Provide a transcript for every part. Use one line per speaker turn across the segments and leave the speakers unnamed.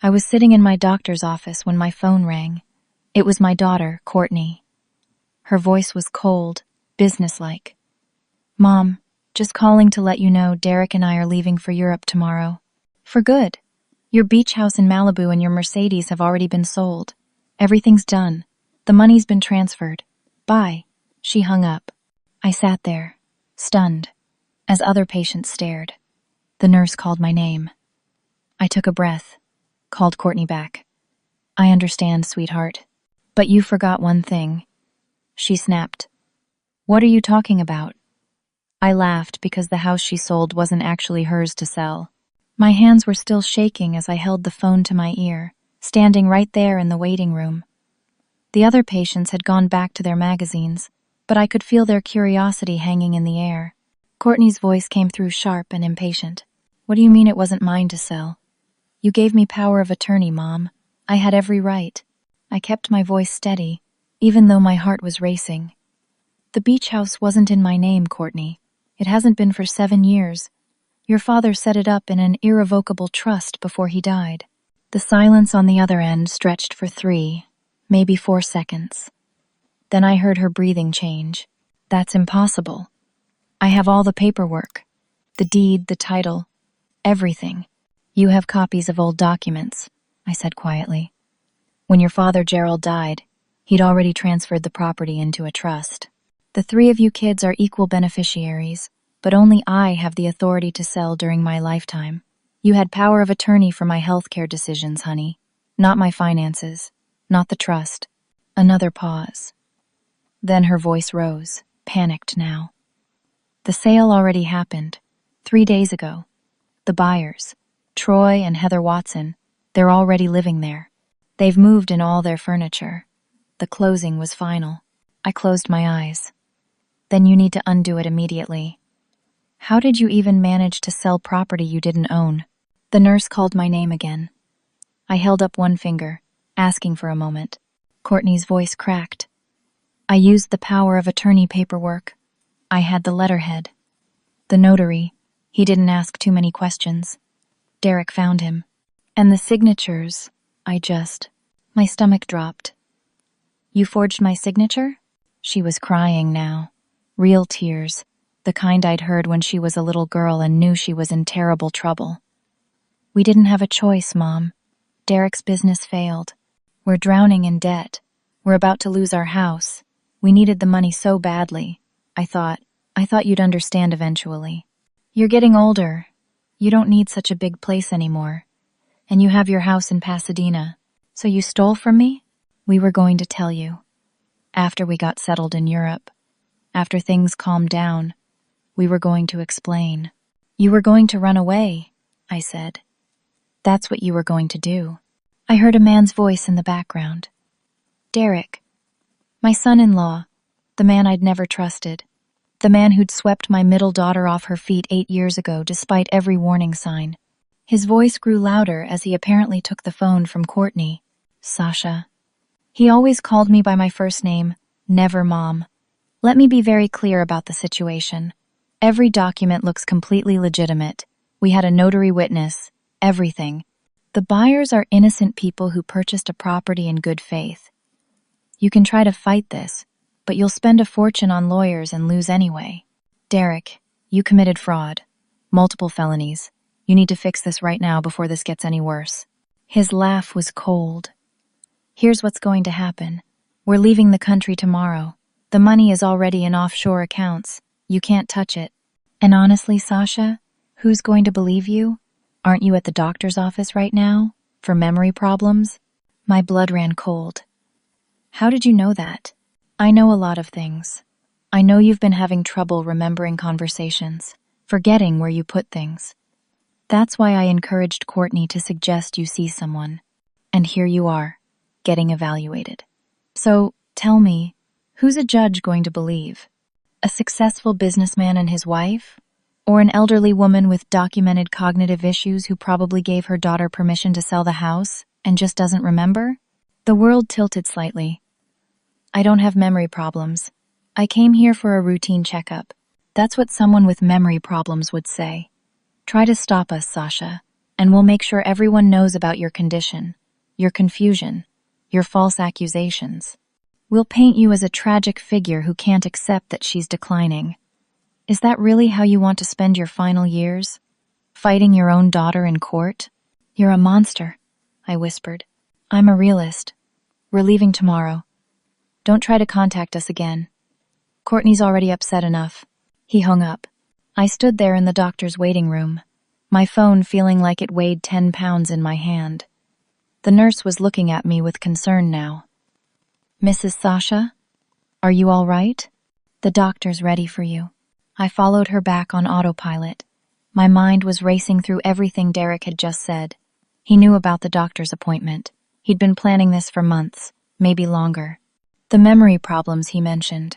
I was sitting in my doctor's office when my phone rang. It was my daughter, Courtney. Her voice was cold, businesslike. "Mom, just calling to let you know Derek and I are leaving for Europe tomorrow. For good. Your beach house in Malibu and your Mercedes have already been sold. Everything's done. The money's been transferred. Bye." She hung up. I sat there, stunned, as other patients stared. The nurse called my name. I took a breath, called Courtney back. "I understand, sweetheart. But you forgot one thing." She snapped. "What are you talking about?" I laughed because the house she sold wasn't actually hers to sell. My hands were still shaking as I held the phone to my ear, standing right there in the waiting room. The other patients had gone back to their magazines, but I could feel their curiosity hanging in the air. Courtney's voice came through sharp and impatient. "What do you mean it wasn't mine to sell? You gave me power of attorney, Mom. I had every right." I kept my voice steady, even though my heart was racing. "The beach house wasn't in my name, Courtney. It hasn't been for 7 years. Your father set it up in an irrevocable trust before he died." The silence on the other end stretched for 3, maybe 4 seconds. Then I heard her breathing change. "That's impossible. I have all the paperwork. The deed, the title, everything." "You have copies of old documents," I said quietly. "When your father Gerald died, he'd already transferred the property into a trust. The 3 of you kids are equal beneficiaries, but only I have the authority to sell during my lifetime. You had power of attorney for my healthcare decisions, honey. Not my finances, not the trust." Another pause. Then her voice rose, panicked now. "The sale already happened, 3 days ago. The buyers, Troy and Heather Watson, they're already living there. They've moved in all their furniture. The closing was final." I closed my eyes. "Then you need to undo it immediately. How did you even manage to sell property you didn't own?" The nurse called my name again. I held up one finger, asking for a moment. Courtney's voice cracked. "I used the power of attorney paperwork. I had the letterhead. The notary, he didn't ask too many questions. Derek found him. And the signatures, my stomach dropped." "You forged my signature?" She was crying now. Real tears, the kind I'd heard when she was a little girl and knew she was in terrible trouble. "We didn't have a choice, Mom. Derek's business failed. We're drowning in debt. We're about to lose our house. We needed the money so badly. I thought you'd understand eventually. You're getting older. You don't need such a big place anymore. And you have your house in Pasadena. So you stole from me? We were going to tell you. After we got settled in Europe, after things calmed down, we were going to explain." "You were going to run away," I said. "That's what you were going to do." I heard a man's voice in the background. "Derek. My son-in-law, the man I'd never trusted. The man who'd swept my middle daughter off her feet 8 years ago despite every warning sign." His voice grew louder as he apparently took the phone from Courtney. "Sasha. He always called me by my first name, never Mom. Let me be very clear about the situation. Every document looks completely legitimate. We had a notary witness, everything. The buyers are innocent people who purchased a property in good faith. You can try to fight this, but you'll spend a fortune on lawyers and lose anyway. Derek, you committed fraud. Multiple felonies. You need to fix this right now before this gets any worse." His laugh was cold. "Here's what's going to happen. We're leaving the country tomorrow. The money is already in offshore accounts. You can't touch it. And honestly, Sasha, who's going to believe you? Aren't you at the doctor's office right now? For memory problems?" My blood ran cold. "How did you know that?" "I know a lot of things. I know you've been having trouble remembering conversations, forgetting where you put things. That's why I encouraged Courtney to suggest you see someone. And here you are, getting evaluated. So, tell me, who's a judge going to believe? A successful businessman and his wife? Or an elderly woman with documented cognitive issues who probably gave her daughter permission to sell the house and just doesn't remember?" The world tilted slightly. "I don't have memory problems. I came here for a routine checkup. That's what someone with memory problems would say. Try to stop us, Sasha. And we'll make sure everyone knows about your condition, your confusion, your false accusations. We'll paint you as a tragic figure who can't accept that she's declining. Is that really how you want to spend your final years? Fighting your own daughter in court? You're a monster, I whispered. I'm a realist. We're leaving tomorrow. Don't try to contact us again. Courtney's already upset enough. He hung up. I stood there in the doctor's waiting room, my phone feeling like it weighed 10 pounds in my hand. The nurse was looking at me with concern now. Mrs. Sasha, are you all right? The doctor's ready for you. I followed her back on autopilot. My mind was racing through everything Derek had just said. He knew about the doctor's appointment. He'd been planning this for months, maybe longer. The memory problems he mentioned.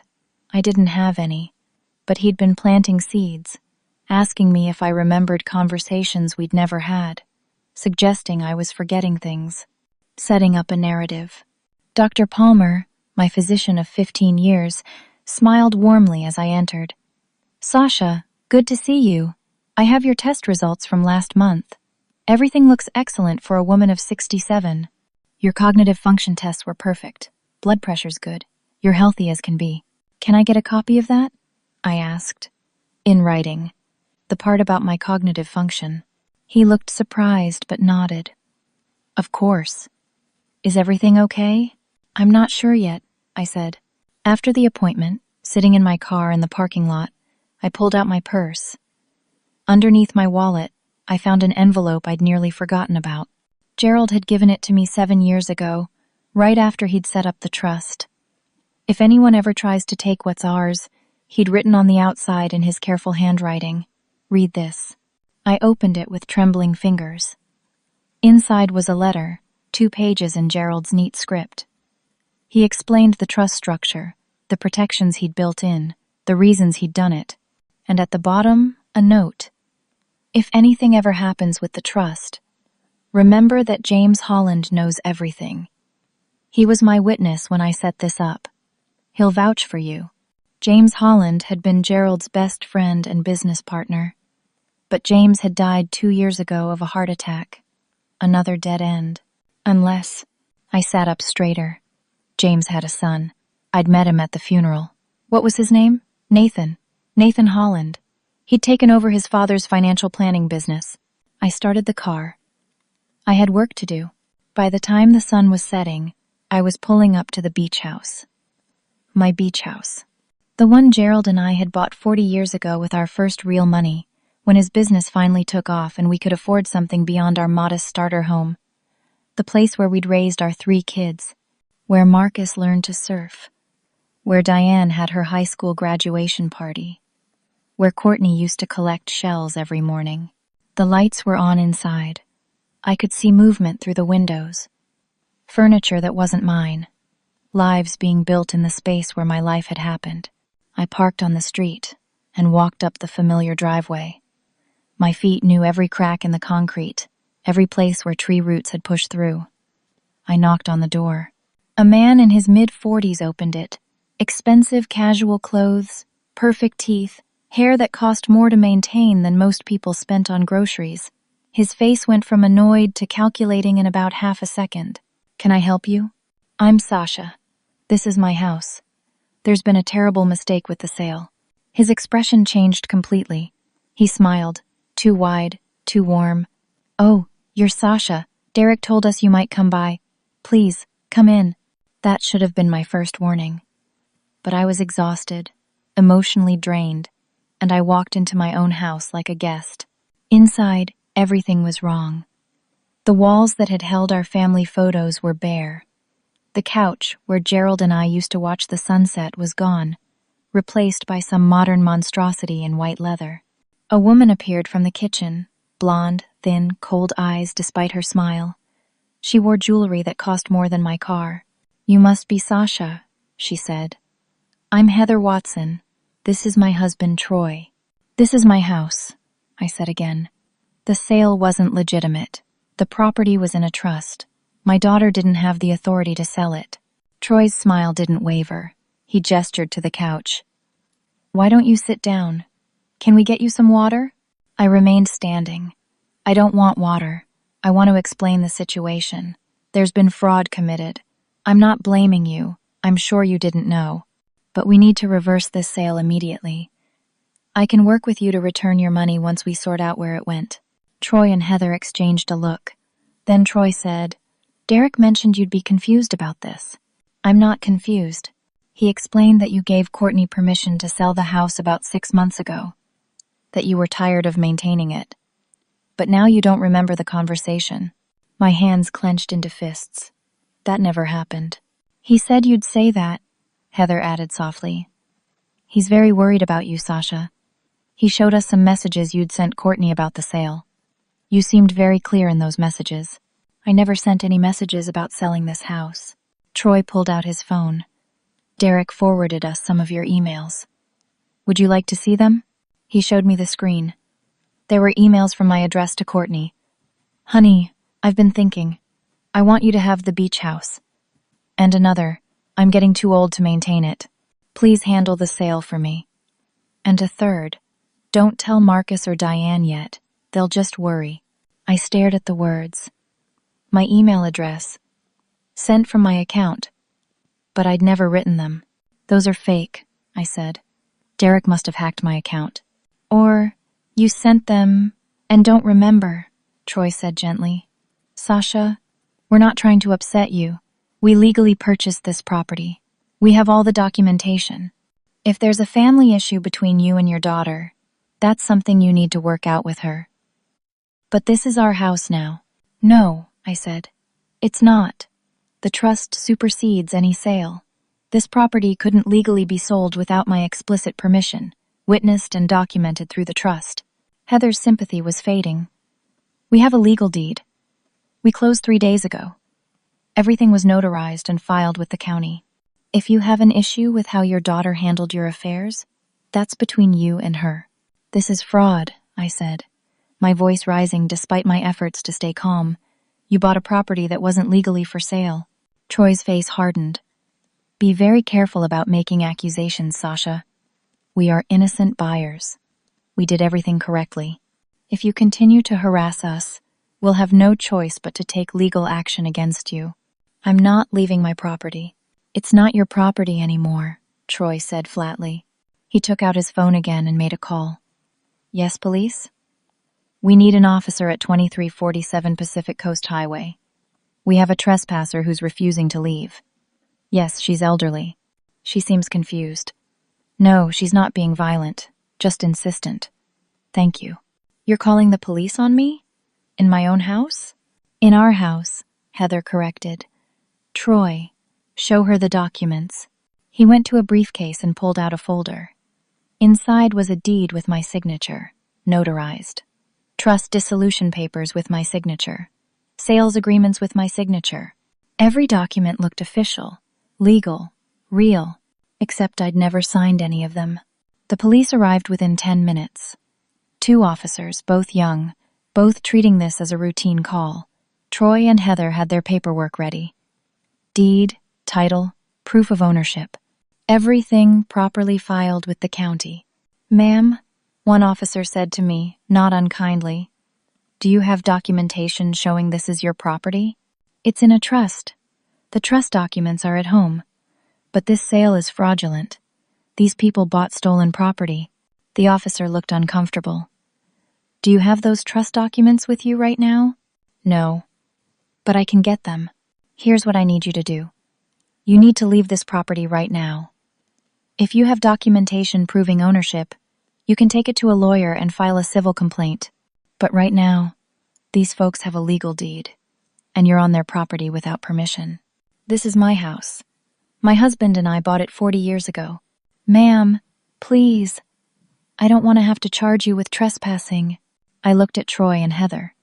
I didn't have any, but he'd been planting seeds, asking me if I remembered conversations we'd never had, suggesting I was forgetting things, setting up a narrative. Dr. Palmer, my physician of 15 years, smiled warmly as I entered. Sasha, good to see you. I have your test results from last month. Everything looks excellent for a woman of 67. Your cognitive function tests were perfect. Blood pressure's good. You're healthy as can be. Can I get a copy of that? I asked. In writing. The part about my cognitive function. He looked surprised but nodded. Of course. Is everything okay? I'm not sure yet, I said. After the appointment, sitting in my car in the parking lot, I pulled out my purse. Underneath my wallet, I found an envelope I'd nearly forgotten about. Gerald had given it to me 7 years ago, right after he'd set up the trust. If anyone ever tries to take what's ours, he'd written on the outside in his careful handwriting, "Read this." I opened it with trembling fingers. Inside was a letter, 2 pages in Gerald's neat script. He explained the trust structure, the protections he'd built in, the reasons he'd done it, and at the bottom, a note. If anything ever happens with the trust, remember that James Holland knows everything. He was my witness when I set this up. He'll vouch for you. James Holland had been Gerald's best friend and business partner. But James had died 2 years ago of a heart attack. Another dead end. Unless... I sat up straighter. James had a son. I'd met him at the funeral. What was his name? Nathan. Nathan Holland. He'd taken over his father's financial planning business. I started the car. I had work to do. By the time the sun was setting, I was pulling up to the beach house. My beach house. The one Gerald and I had bought 40 years ago with our first real money, when his business finally took off and we could afford something beyond our modest starter home. The place where we'd raised our 3 kids, where Marcus learned to surf, where Diane had her high school graduation party, where Courtney used to collect shells every morning. The lights were on inside. I could see movement through the windows. Furniture that wasn't mine. Lives being built in the space where my life had happened. I parked on the street and walked up the familiar driveway. My feet knew every crack in the concrete, every place where tree roots had pushed through. I knocked on the door. A man in his mid-40s opened it. Expensive casual clothes, perfect teeth, hair that cost more to maintain than most people spent on groceries. His face went from annoyed to calculating in about half a second. Can I help you? I'm Sasha. This is my house. There's been a terrible mistake with the sale. His expression changed completely. He smiled. Too wide, too warm. Oh, you're Sasha. Derek told us you might come by. Please, come in. That should have been my first warning. But I was exhausted, emotionally drained, and I walked into my own house like a guest. Inside, everything was wrong. The walls that had held our family photos were bare. The couch, where Gerald and I used to watch the sunset, was gone, replaced by some modern monstrosity in white leather. A woman appeared from the kitchen, blonde, thin, cold eyes despite her smile. She wore jewelry that cost more than my car. You must be Sasha, she said. I'm Heather Watson. This is my husband, Troy. This is my house, I said again. The sale wasn't legitimate. The property was in a trust. My daughter didn't have the authority to sell it. Troy's smile didn't waver. He gestured to the couch. Why don't you sit down? Can we get you some water? I remained standing. I don't want water. I want to explain the situation. There's been fraud committed. I'm not blaming you. I'm sure you didn't know. But we need to reverse this sale immediately. I can work with you to return your money once we sort out where it went. Troy and Heather exchanged a look. Then Troy said, Derek mentioned you'd be confused about this. I'm not confused. He explained that you gave Courtney permission to sell the house about 6 months ago, that you were tired of maintaining it. But now you don't remember the conversation. My hands clenched into fists. That never happened. He said you'd say that, Heather added softly. He's very worried about you, Sasha. He showed us some messages you'd sent Courtney about the sale. You seemed very clear in those messages. I never sent any messages about selling this house. Troy pulled out his phone. Derek forwarded us some of your emails. Would you like to see them? He showed me the screen. There were emails from my address to Courtney. Honey, I've been thinking. I want you to have the beach house. And another, I'm getting too old to maintain it. Please handle the sale for me. And a third, don't tell Marcus or Diane yet. They'll just worry. I stared at the words. My email address. Sent from my account. But I'd never written them. Those are fake, I said. Derek must have hacked my account. Or, you sent them and don't remember, Troy said gently. Sasha, we're not trying to upset you. We legally purchased this property. We have all the documentation. If there's a family issue between you and your daughter, that's something you need to work out with her. But this is our house now. No, I said. It's not. The trust supersedes any sale. This property couldn't legally be sold without my explicit permission, witnessed and documented through the trust. Heather's sympathy was fading. We have a legal deed. We closed 3 days ago. Everything was notarized and filed with the county. If you have an issue with how your daughter handled your affairs, that's between you and her. This is fraud, I said, my voice rising despite my efforts to stay calm. You bought a property that wasn't legally for sale. Troy's face hardened. Be very careful about making accusations, Sasha. We are innocent buyers. We did everything correctly. If you continue to harass us, we'll have no choice but to take legal action against you. I'm not leaving my property. It's not your property anymore, Troy said flatly. He took out his phone again and made a call. Yes, police? We need an officer at 2347 Pacific Coast Highway. We have a trespasser who's refusing to leave. Yes, she's elderly. She seems confused. No, she's not being violent, just insistent. Thank you. You're calling the police on me? In my own house? In our house, Heather corrected. Troy, show her the documents. He went to a briefcase and pulled out a folder. Inside was a deed with my signature, notarized. Trust dissolution papers with my signature. Sales agreements with my signature. Every document looked official, legal, real, except I'd never signed any of them. The police arrived within 10 minutes. 2 officers, both young, both treating this as a routine call. Troy and Heather had their paperwork ready. Deed, title, proof of ownership. Everything properly filed with the county. Ma'am, one officer said to me, not unkindly, do you have documentation showing this is your property? It's in a trust. The trust documents are at home. But this sale is fraudulent. These people bought stolen property. The officer looked uncomfortable. Do you have those trust documents with you right now? No. But I can get them. Here's what I need you to do. You need to leave this property right now. If you have documentation proving ownership, you can take it to a lawyer and file a civil complaint. But right now, these folks have a legal deed, and you're on their property without permission. This is my house. My husband and I bought it 40 years ago. Ma'am, please. I don't want to have to charge you with trespassing. I looked at Troy and Heather.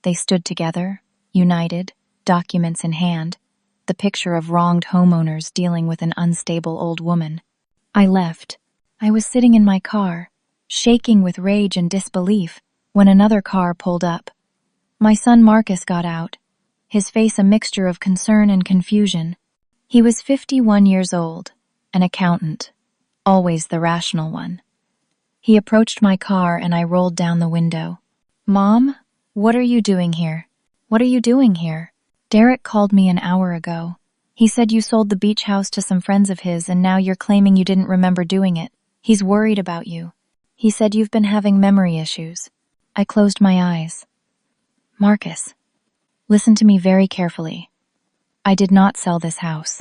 They stood together, united, documents in hand, the picture of wronged homeowners dealing with an unstable old woman. I left. I was sitting in my car, shaking with rage and disbelief, when another car pulled up. My son Marcus got out, his face a mixture of concern and confusion. He was 51 years old, an accountant, always the rational one. He approached my car and I rolled down the window. Mom? What are you doing here? What are you doing here? Derek called me an hour ago. He said you sold the beach house to some friends of his and now you're claiming you didn't remember doing it. He's worried about you. He said you've been having memory issues. I closed my eyes. Marcus, listen to me very carefully. I did not sell this house.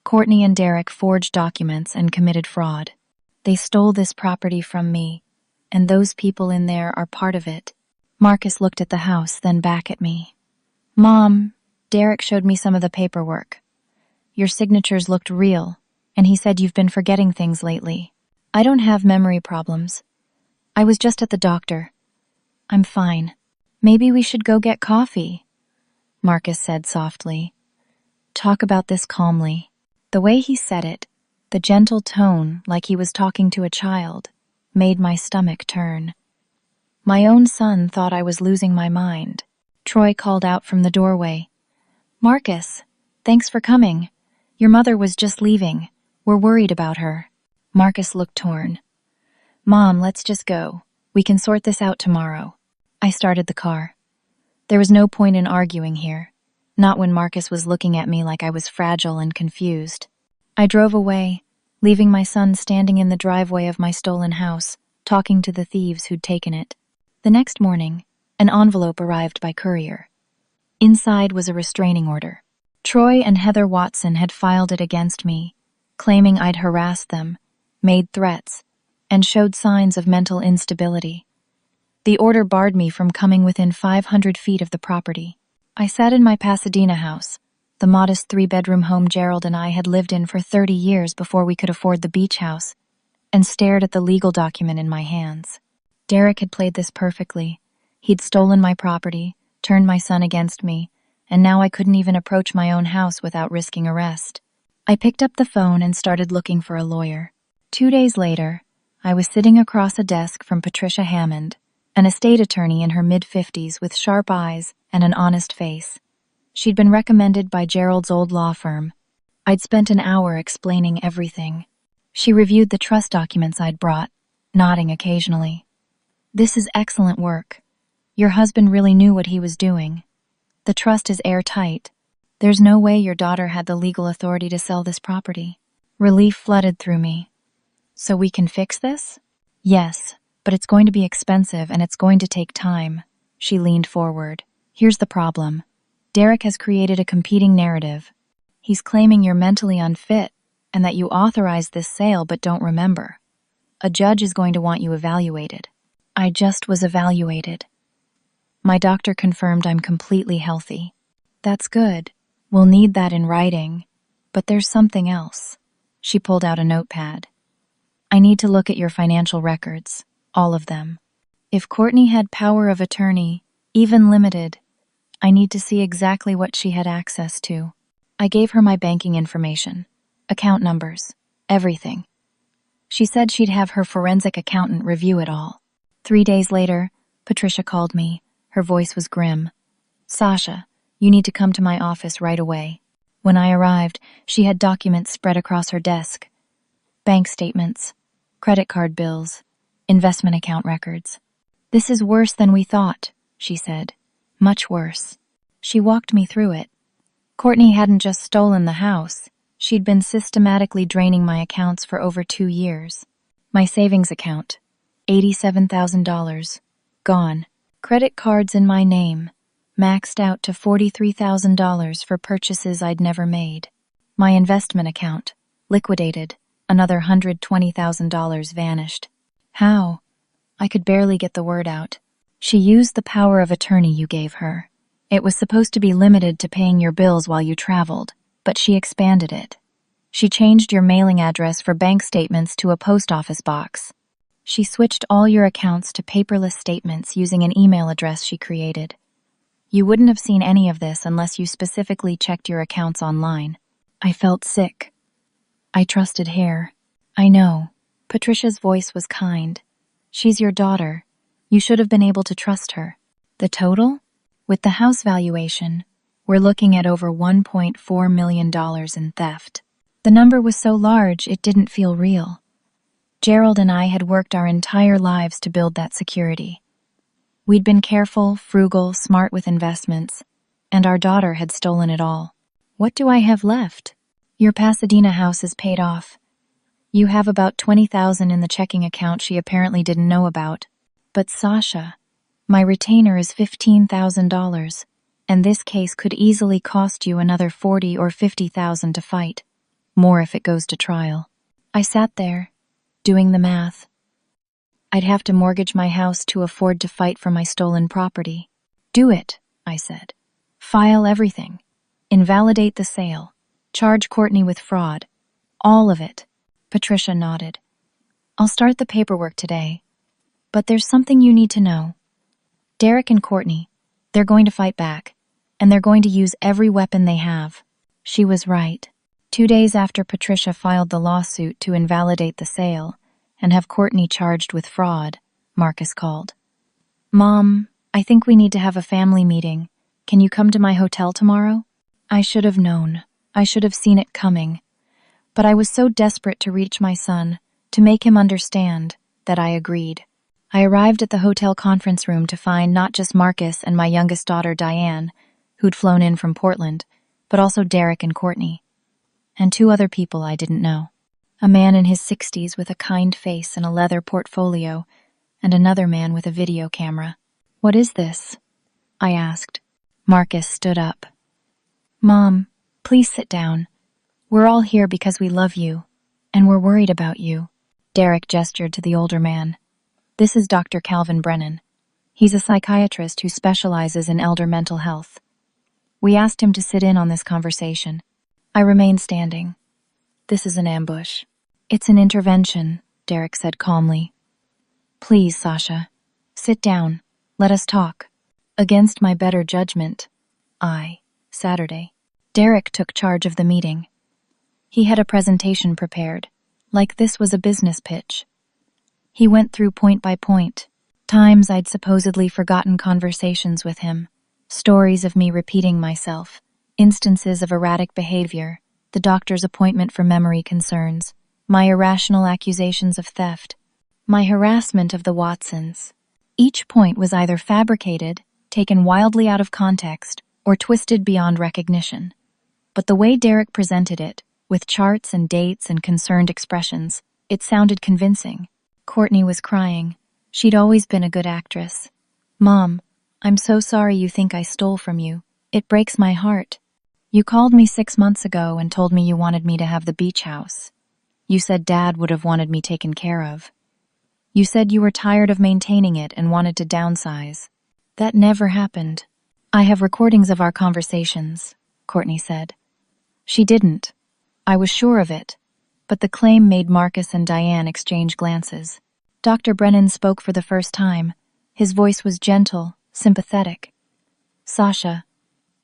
Courtney and Derek forged documents and committed fraud. They stole this property from me, and those people in there are part of it. Marcus looked at the house, then back at me. Mom, Derek showed me some of the paperwork. Your signatures looked real, and he said you've been forgetting things lately. I don't have memory problems. I was just at the doctor. I'm fine. Maybe we should go get coffee, Marcus said softly. Talk about this calmly. The way he said it, the gentle tone like he was talking to a child, made my stomach turn. My own son thought I was losing my mind. Troy called out from the doorway. Marcus, thanks for coming. Your mother was just leaving. We're worried about her. Marcus looked torn. Mom, let's just go. We can sort this out tomorrow. I started the car. There was no point in arguing here. Not when Marcus was looking at me like I was fragile and confused. I drove away, leaving my son standing in the driveway of my stolen house, talking to the thieves who'd taken it. The next morning, an envelope arrived by courier. Inside was a restraining order. Troy and Heather Watson had filed it against me, claiming I'd harassed them, made threats, and showed signs of mental instability. The order barred me from coming within 500 feet of the property. I sat in my Pasadena house, the modest 3-bedroom home Gerald and I had lived in for 30 years before we could afford the beach house, and stared at the legal document in my hands. Derek had played this perfectly. He'd stolen my property, turned my son against me, and now I couldn't even approach my own house without risking arrest. I picked up the phone and started looking for a lawyer. 2 days later, I was sitting across a desk from Patricia Hammond, an estate attorney in her mid-50s with sharp eyes and an honest face. She'd been recommended by Gerald's old law firm. I'd spent an hour explaining everything. She reviewed the trust documents I'd brought, nodding occasionally. This is excellent work. Your husband really knew what he was doing. The trust is airtight. There's no way your daughter had the legal authority to sell this property. Relief flooded through me. So we can fix this? Yes, but it's going to be expensive and it's going to take time. She leaned forward. Here's the problem. Derek has created a competing narrative. He's claiming you're mentally unfit and that you authorized this sale but don't remember. A judge is going to want you evaluated. I just was evaluated. My doctor confirmed I'm completely healthy. That's good. We'll need that in writing. But there's something else. She pulled out a notepad. I need to look at your financial records, all of them. If Courtney had power of attorney, even limited, I need to see exactly what she had access to. I gave her my banking information, account numbers, everything. She said she'd have her forensic accountant review it all. 3 days later, Patricia called me. Her voice was grim. Sasha, you need to come to my office right away. When I arrived, she had documents spread across her desk. Bank statements, credit card bills, investment account records. This is worse than we thought, she said. Much worse. She walked me through it. Courtney hadn't just stolen the house. She'd been systematically draining my accounts for over 2 years. My savings account, $87,000, gone. Credit cards in my name, maxed out to $43,000 for purchases I'd never made. My investment account, liquidated, another $120,000 vanished. How? I could barely get the word out. She used the power of attorney you gave her. It was supposed to be limited to paying your bills while you traveled, but she expanded it. She changed your mailing address for bank statements to a post office box. She switched all your accounts to paperless statements using an email address she created. You wouldn't have seen any of this unless you specifically checked your accounts online. I felt sick. I trusted Hare. I know. Patricia's voice was kind. She's your daughter. You should have been able to trust her. The total? With the house valuation, we're looking at over $1.4 million in theft. The number was so large it didn't feel real. Gerald and I had worked our entire lives to build that security. We'd been careful, frugal, smart with investments, and our daughter had stolen it all. What do I have left? Your Pasadena house is paid off. You have about $20,000 in the checking account she apparently didn't know about. But Sasha, my retainer is $15,000, and this case could easily cost you another $40,000 or $50,000 to fight. More if it goes to trial. I sat there, doing the math. I'd have to mortgage my house to afford to fight for my stolen property. Do it, I said. File everything. Invalidate the sale. Charge Courtney with fraud. All of it. Patricia nodded. I'll start the paperwork today. But there's something you need to know. Derek and Courtney, they're going to fight back, and they're going to use every weapon they have. She was right. 2 days after Patricia filed the lawsuit to invalidate the sale and have Courtney charged with fraud, Marcus called. Mom, I think we need to have a family meeting. Can you come to my hotel tomorrow? I should have known. I should have seen it coming. But I was so desperate to reach my son, to make him understand, that I agreed. I arrived at the hotel conference room to find not just Marcus and my youngest daughter, Diane, who'd flown in from Portland, but also Derek and Courtney. And 2 other people I didn't know. A man in his 60s with a kind face and a leather portfolio, and another man with a video camera. What is this? I asked. Marcus stood up. Mom, please sit down. We're all here because we love you, and we're worried about you. Derek gestured to the older man. This is Dr. Calvin Brennan. He's a psychiatrist who specializes in elder mental health. We asked him to sit in on this conversation. I remained standing. This is an ambush. It's an intervention, Derek said calmly. Please, Sasha. Sit down. Let us talk. Against my better judgment, Saturday. Derek took charge of the meeting. He had a presentation prepared, like this was a business pitch. He went through point by point, times I'd supposedly forgotten conversations with him, stories of me repeating myself, instances of erratic behavior, the doctor's appointment for memory concerns, my irrational accusations of theft, my harassment of the Watsons. Each point was either fabricated, taken wildly out of context, or twisted beyond recognition. But the way Derek presented it, with charts and dates and concerned expressions, it sounded convincing. Courtney was crying. She'd always been a good actress. Mom, I'm so sorry you think I stole from you. It breaks my heart. You called me 6 months ago and told me you wanted me to have the beach house. You said Dad would have wanted me taken care of. You said you were tired of maintaining it and wanted to downsize. That never happened. I have recordings of our conversations, Courtney said. She didn't. I was sure of it. But the claim made Marcus and Diane exchange glances. Dr. Brennan spoke for the first time. His voice was gentle, sympathetic. Sasha,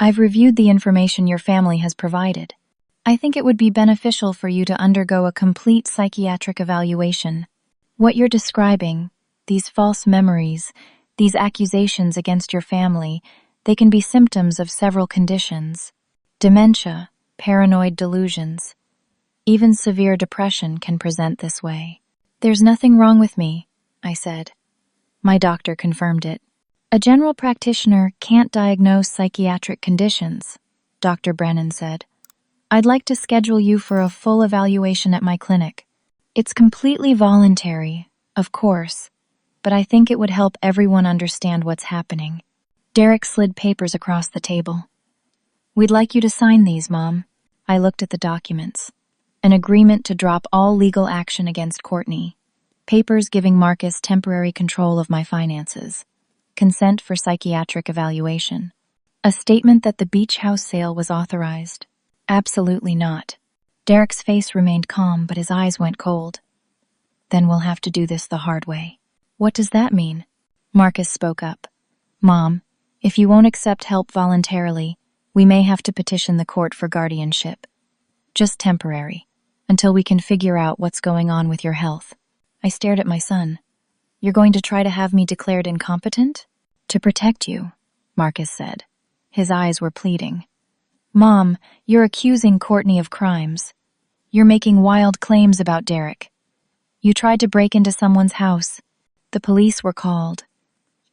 I've reviewed the information your family has provided. I think it would be beneficial for you to undergo a complete psychiatric evaluation. What you're describing, these false memories, these accusations against your family, they can be symptoms of several conditions. Dementia, paranoid delusions. Even severe depression can present this way. There's nothing wrong with me, I said. My doctor confirmed it. A general practitioner can't diagnose psychiatric conditions, Dr. Brennan said. I'd like to schedule you for a full evaluation at my clinic. It's completely voluntary, of course, but I think it would help everyone understand what's happening. Derek slid papers across the table. We'd like you to sign these, Mom. I looked at the documents. An agreement to drop all legal action against Courtney. Papers giving Marcus temporary control of my finances. Consent for psychiatric evaluation. A statement that the beach house sale was authorized. Absolutely not. Derek's face remained calm, but his eyes went cold. Then we'll have to do this the hard way. What does that mean? Marcus spoke up. Mom, if you won't accept help voluntarily, we may have to petition the court for guardianship. Just temporary, until we can figure out what's going on with your health. I stared at my son. You're going to try to have me declared incompetent? To protect you, Marcus said. His eyes were pleading. Mom, you're accusing Courtney of crimes. You're making wild claims about Derek. You tried to break into someone's house. The police were called.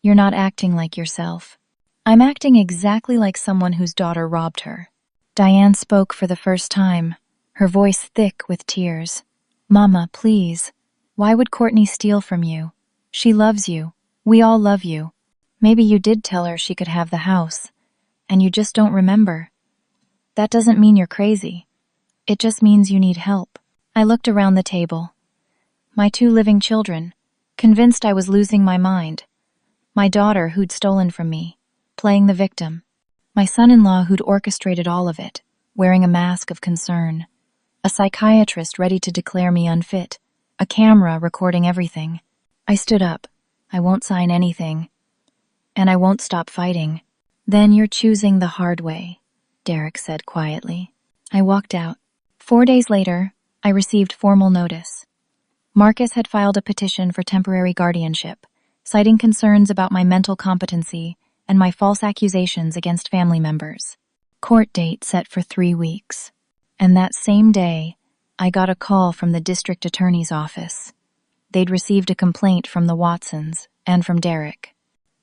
You're not acting like yourself. I'm acting exactly like someone whose daughter robbed her. Diane spoke for the first time, her voice thick with tears. Mama, please. Why would Courtney steal from you? She loves you. We all love you. Maybe you did tell her she could have the house, and you just don't remember. That doesn't mean you're crazy. It just means you need help. I looked around the table. My 2 living children, convinced I was losing my mind. My daughter who'd stolen from me, playing the victim. My son-in-law who'd orchestrated all of it, wearing a mask of concern. A psychiatrist ready to declare me unfit. A camera recording everything. I stood up. I won't sign anything. And I won't stop fighting. Then you're choosing the hard way, Derek said quietly. I walked out. 4 days later, I received formal notice. Marcus had filed a petition for temporary guardianship, citing concerns about my mental competency and my false accusations against family members. Court date set for 3 weeks. And that same day, I got a call from the district attorney's office. They'd received a complaint from the Watsons and from Derek.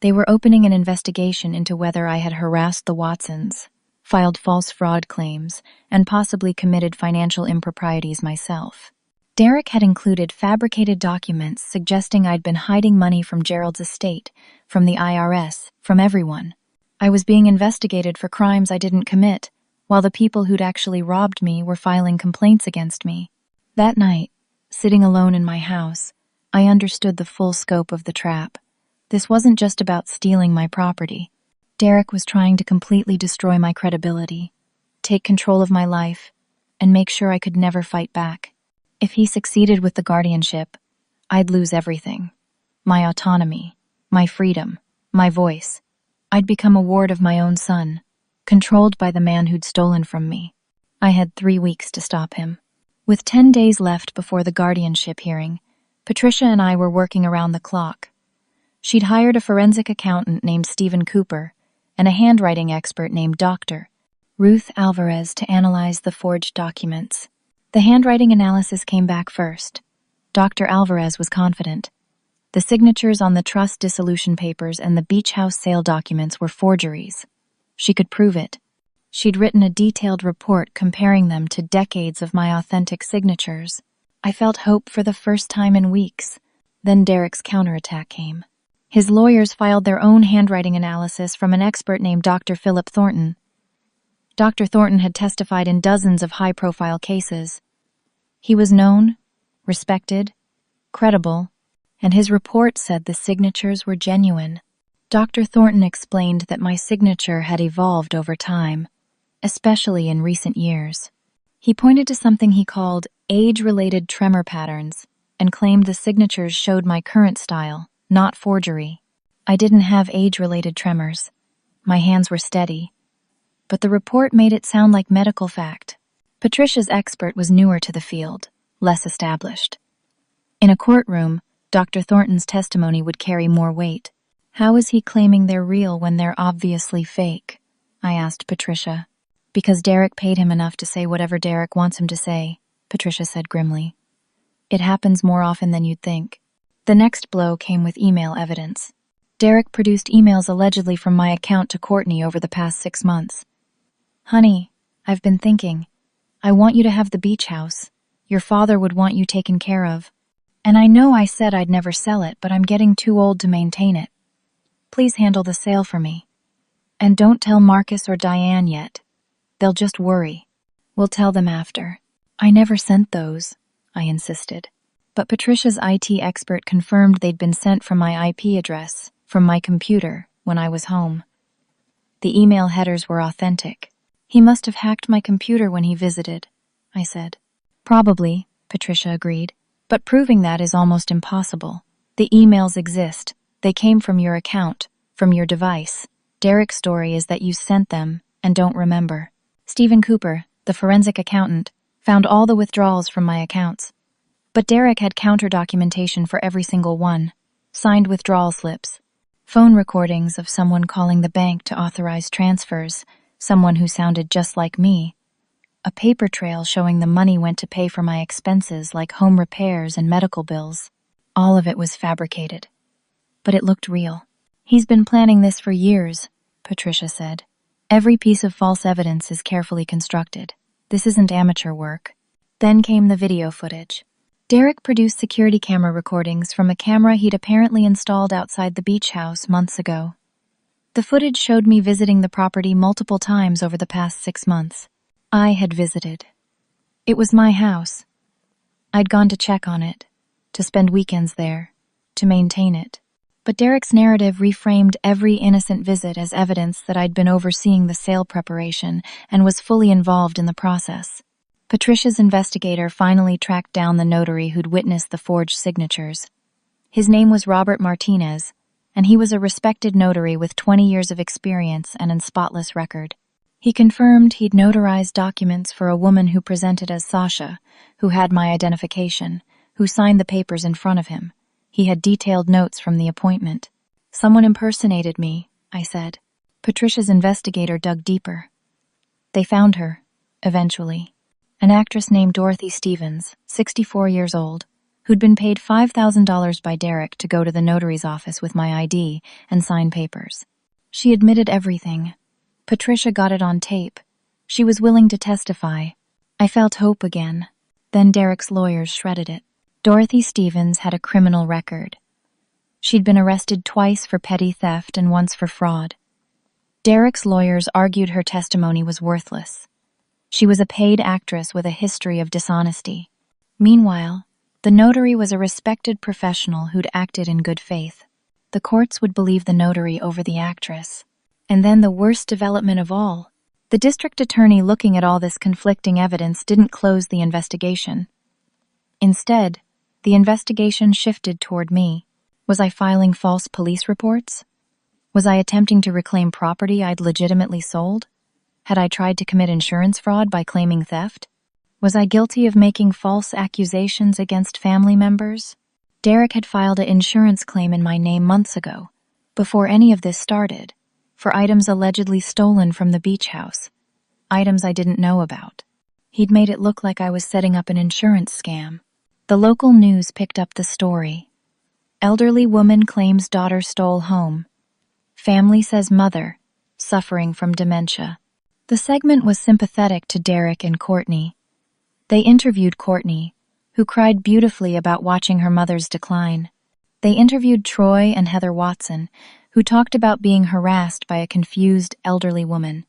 They were opening an investigation into whether I had harassed the Watsons, filed false fraud claims, and possibly committed financial improprieties myself. Derek had included fabricated documents suggesting I'd been hiding money from Gerald's estate, from the IRS, from everyone. I was being investigated for crimes I didn't commit, while the people who'd actually robbed me were filing complaints against me. That night, sitting alone in my house, I understood the full scope of the trap. This wasn't just about stealing my property. Derek was trying to completely destroy my credibility, take control of my life, and make sure I could never fight back. If he succeeded with the guardianship, I'd lose everything. My autonomy, my freedom, my voice. I'd become a ward of my own son, controlled by the man who'd stolen from me. I had 3 weeks to stop him. With 10 days left before the guardianship hearing, Patricia and I were working around the clock. She'd hired a forensic accountant named Stephen Cooper and a handwriting expert named Dr. Ruth Alvarez to analyze the forged documents. The handwriting analysis came back first. Dr. Alvarez was confident. The signatures on the trust dissolution papers and the beach house sale documents were forgeries. She could prove it. She'd written a detailed report comparing them to decades of my authentic signatures. I felt hope for the first time in weeks. Then Derek's counterattack came. His lawyers filed their own handwriting analysis from an expert named Dr. Philip Thornton. Dr. Thornton had testified in dozens of high-profile cases. He was known, respected, credible, and his report said the signatures were genuine. Dr. Thornton explained that my signature had evolved over time, especially in recent years. He pointed to something he called age-related tremor patterns and claimed the signatures showed my current style, not forgery. I didn't have age-related tremors. My hands were steady. But the report made it sound like medical fact. Patricia's expert was newer to the field, less established. In a courtroom, Dr. Thornton's testimony would carry more weight. How is he claiming they're real when they're obviously fake? I asked Patricia. Because Derek paid him enough to say whatever Derek wants him to say, Patricia said grimly. It happens more often than you'd think. The next blow came with email evidence. Derek produced emails allegedly from my account to Courtney over the past 6 months. Honey, I've been thinking. I want you to have the beach house. Your father would want you taken care of. And I know I said I'd never sell it, but I'm getting too old to maintain it. Please handle the sale for me. And don't tell Marcus or Diane yet. They'll just worry. We'll tell them after. I never sent those, I insisted. But Patricia's IT expert confirmed they'd been sent from my IP address, from my computer, when I was home. The email headers were authentic. He must have hacked my computer when he visited, I said. Probably, Patricia agreed. But proving that is almost impossible. The emails exist. They came from your account, from your device. Derek's story is that you sent them and don't remember. Stephen Cooper, the forensic accountant, found all the withdrawals from my accounts. But Derek had counter-documentation for every single one. Signed withdrawal slips. Phone recordings of someone calling the bank to authorize transfers, someone who sounded just like me. A paper trail showing the money went to pay for my expenses like home repairs and medical bills. All of it was fabricated. But it looked real. He's been planning this for years, Patricia said. Every piece of false evidence is carefully constructed. This isn't amateur work. Then came the video footage. Derek produced security camera recordings from a camera he'd apparently installed outside the beach house months ago. The footage showed me visiting the property multiple times over the past 6 months. I had visited. It was my house. I'd gone to check on it, to spend weekends there, to maintain it. But Derek's narrative reframed every innocent visit as evidence that I'd been overseeing the sale preparation and was fully involved in the process. Patricia's investigator finally tracked down the notary who'd witnessed the forged signatures. His name was Robert Martinez, and he was a respected notary with 20 years of experience and a spotless record. He confirmed he'd notarized documents for a woman who presented as Sasha, who had my identification, who signed the papers in front of him. He had detailed notes from the appointment. Someone impersonated me, I said. Patricia's investigator dug deeper. They found her, eventually. An actress named Dorothy Stevens, 64 years old, who'd been paid $5,000 by Derek to go to the notary's office with my ID and sign papers. She admitted everything. Patricia got it on tape. She was willing to testify. I felt hope again. Then Derek's lawyers shredded it. Dorothy Stevens had a criminal record. She'd been arrested twice for petty theft and once for fraud. Derek's lawyers argued her testimony was worthless. She was a paid actress with a history of dishonesty. Meanwhile, the notary was a respected professional who'd acted in good faith. The courts would believe the notary over the actress. And then the worst development of all. The district attorney looking at all this conflicting evidence didn't close the investigation. Instead, the investigation shifted toward me. Was I filing false police reports? Was I attempting to reclaim property I'd legitimately sold? Had I tried to commit insurance fraud by claiming theft? Was I guilty of making false accusations against family members? Derek had filed an insurance claim in my name months ago, before any of this started, for items allegedly stolen from the beach house, items I didn't know about. He'd made it look like I was setting up an insurance scam. The local news picked up the story. Elderly woman claims daughter stole home. Family says mother, suffering from dementia. The segment was sympathetic to Derek and Courtney. They interviewed Courtney, who cried beautifully about watching her mother's decline. They interviewed Troy and Heather Watson, who talked about being harassed by a confused elderly woman.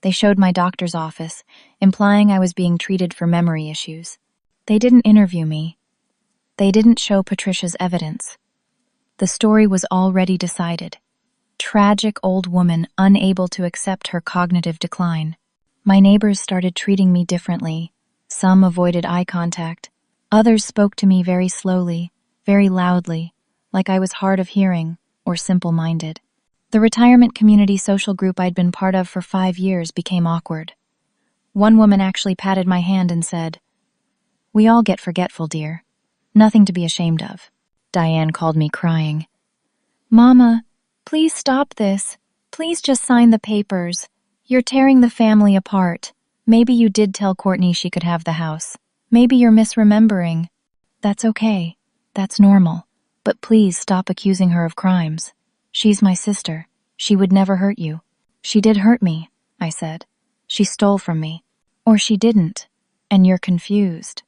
They showed my doctor's office, implying I was being treated for memory issues. They didn't interview me. They didn't show Patricia's evidence. The story was already decided. Tragic old woman unable to accept her cognitive decline. My neighbors started treating me differently. Some avoided eye contact. Others spoke to me very slowly, very loudly, like I was hard of hearing or simple-minded. The retirement community social group I'd been part of for 5 years became awkward. One woman actually patted my hand and said, "We all get forgetful, dear. Nothing to be ashamed of." Diane called me crying. "Mama, please stop this. Please just sign the papers. You're tearing the family apart. Maybe you did tell Courtney she could have the house. Maybe you're misremembering. That's okay. That's normal. But please stop accusing her of crimes. She's my sister. She would never hurt you." "She did hurt me," I said. "She stole from me. Or she didn't. And you're confused."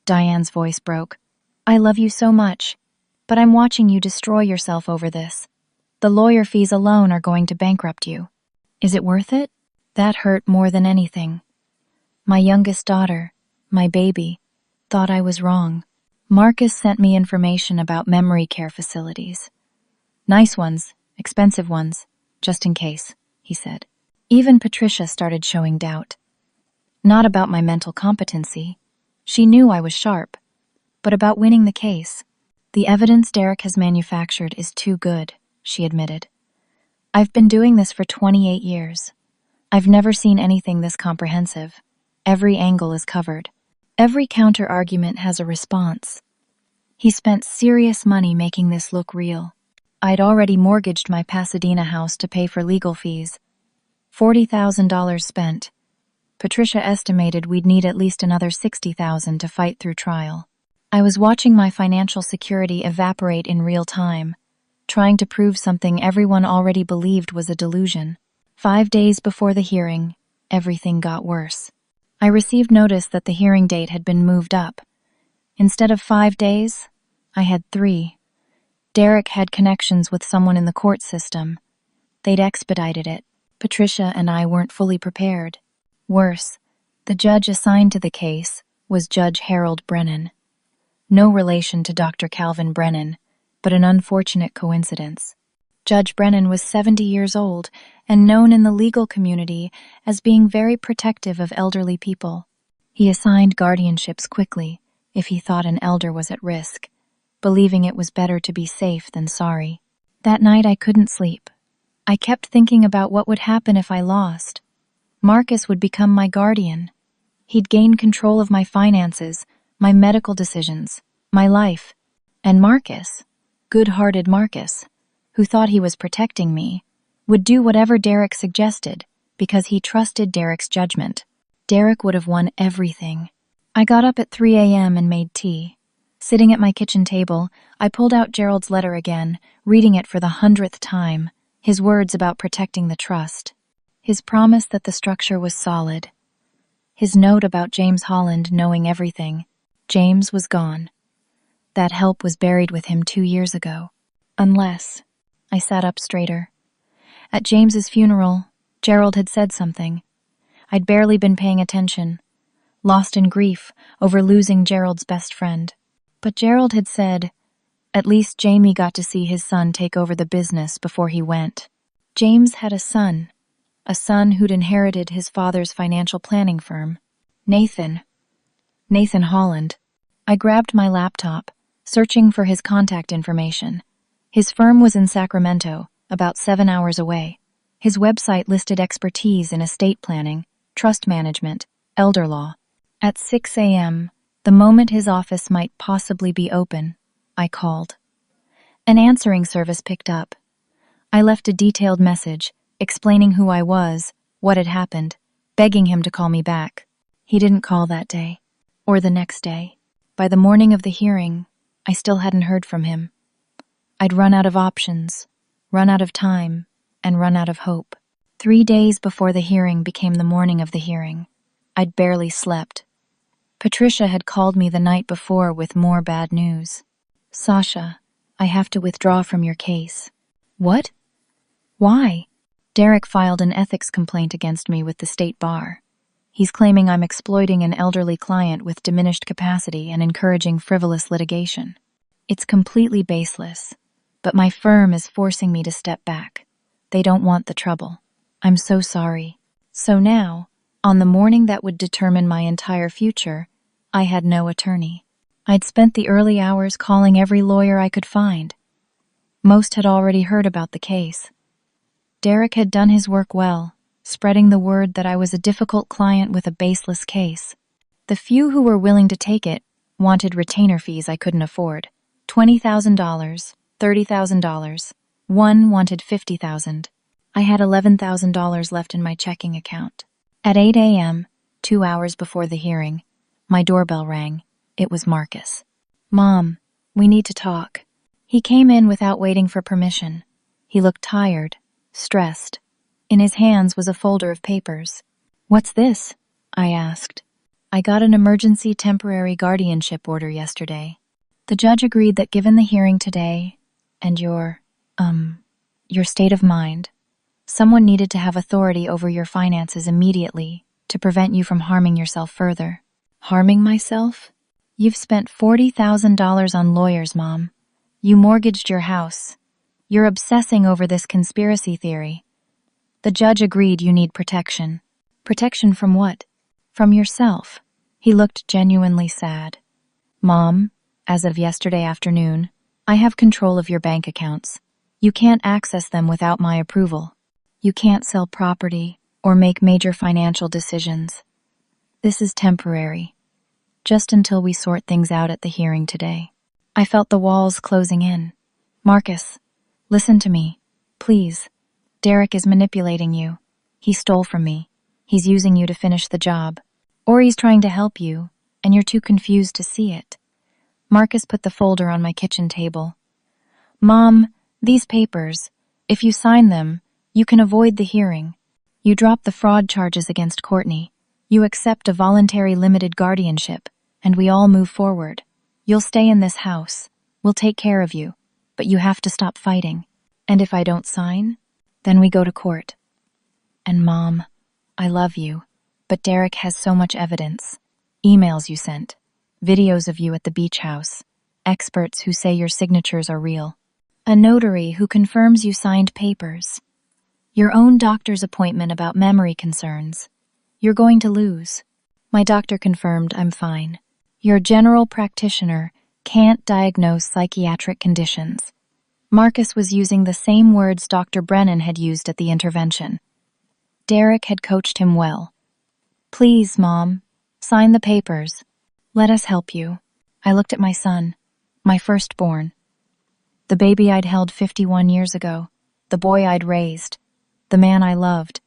Diane's voice broke. "I love you so much, but I'm watching you destroy yourself over this. The lawyer fees alone are going to bankrupt you. Is it worth it?" That hurt more than anything. My youngest daughter, my baby, thought I was wrong. Marcus sent me information about memory care facilities. "Nice ones, expensive ones, just in case," he said. Even Patricia started showing doubt. Not about my mental competency. She knew I was sharp, but about winning the case. "The evidence Derek has manufactured is too good," she admitted. "I've been doing this for 28 years. I've never seen anything this comprehensive. Every angle is covered. Every counter-argument has a response. He spent serious money making this look real. I'd already mortgaged my Pasadena house to pay for legal fees. $40,000 spent. Patricia estimated we'd need at least another $60,000 to fight through trial. I was watching my financial security evaporate in real time. trying to prove something everyone already believed was a delusion. 5 days before the hearing, everything got worse. I received notice that the hearing date had been moved up. Instead of 5 days, I had 3. Derek had connections with someone in the court system. They'd expedited it. Patricia and I weren't fully prepared. Worse, the judge assigned to the case was Judge Harold Brennan. No relation to Dr. Calvin Brennan, but an unfortunate coincidence. Judge Brennan was 70 years old and known in the legal community as being very protective of elderly people. He assigned guardianships quickly if he thought an elder was at risk, believing it was better to be safe than sorry. That night I couldn't sleep. I kept thinking about what would happen if I lost. Marcus would become my guardian. He'd gain control of my finances, my medical decisions, my life. And Marcus, good-hearted Marcus, who thought he was protecting me, would do whatever Derek suggested because he trusted Derek's judgment. Derek would have won everything. I got up at 3 a.m. and made tea. Sitting at my kitchen table, I pulled out Gerald's letter again, reading it for the 100th time, his words about protecting the trust, his promise that the structure was solid, his note about James Holland knowing everything. James was gone. That help was buried with him 2 years ago. Unless... I sat up straighter. At James's funeral, Gerald had said something. I'd barely been paying attention, lost in grief over losing Gerald's best friend. But Gerald had said, at least Jamie got to see his son take over the business before he went. James had a son who'd inherited his father's financial planning firm. Nathan Holland. I grabbed my laptop, searching for his contact information. His firm was in Sacramento, about 7 hours away. His website listed expertise in estate planning, trust management, elder law. At 6 a.m., the moment his office might possibly be open, I called. An answering service picked up. I left a detailed message, explaining who I was, what had happened, begging him to call me back. He didn't call that day, or the next day. By the morning of the hearing, I still hadn't heard from him. I'd run out of options, run out of time, and run out of hope. 3 days before the hearing became the morning of the hearing. I'd barely slept. Patricia had called me the night before with more bad news. Sasha, I have to withdraw from your case. What? Why? Derek filed an ethics complaint against me with the state bar. He's claiming I'm exploiting an elderly client with diminished capacity and encouraging frivolous litigation. It's completely baseless, but my firm is forcing me to step back. They don't want the trouble. I'm so sorry. So now, on the morning that would determine my entire future, I had no attorney. I'd spent the early hours calling every lawyer I could find. Most had already heard about the case. Derek had done his work well, spreading the word that I was a difficult client with a baseless case. The few who were willing to take it wanted retainer fees I couldn't afford. $20,000, $30,000. One wanted $50,000. I had $11,000 left in my checking account. At 8 a.m., 2 hours before the hearing, my doorbell rang. It was Marcus. Mom, we need to talk. He came in without waiting for permission. He looked tired, stressed. In his hands was a folder of papers. What's this? I asked. I got an emergency temporary guardianship order yesterday. The judge agreed that given the hearing today and your state of mind, someone needed to have authority over your finances immediately to prevent you from harming yourself further. Harming myself? You've spent $40,000 on lawyers, Mom. You mortgaged your house. You're obsessing over this conspiracy theory. The judge agreed you need protection. Protection from what? From yourself. He looked genuinely sad. Mom, as of yesterday afternoon, I have control of your bank accounts. You can't access them without my approval. You can't sell property or make major financial decisions. This is temporary, just until we sort things out at the hearing today. I felt the walls closing in. Marcus, listen to me, please. Derek is manipulating you. He stole from me. He's using you to finish the job. Or he's trying to help you, and you're too confused to see it. Marcus put the folder on my kitchen table. Mom, These papers, if you sign them, you can avoid the hearing. You drop the fraud charges against Courtney. You accept a voluntary limited guardianship, and we all move forward. You'll stay in this house. We'll take care of you, but you have to stop fighting. And if I don't sign, then we go to court. And Mom, I love you, but Derek has so much evidence. Emails you sent, videos of you at the beach house, experts who say your signatures are real, a notary who confirms you signed papers, your own doctor's appointment about memory concerns. You're going to lose. My doctor confirmed I'm fine. Your general practitioner can't diagnose psychiatric conditions. Marcus was using the same words Dr. Brennan had used at the intervention. Derek had coached him well. Please, Mom, sign the papers. Let us help you. I looked at my son, my firstborn. The baby I'd held 51 years ago, the boy I'd raised, the man I loved,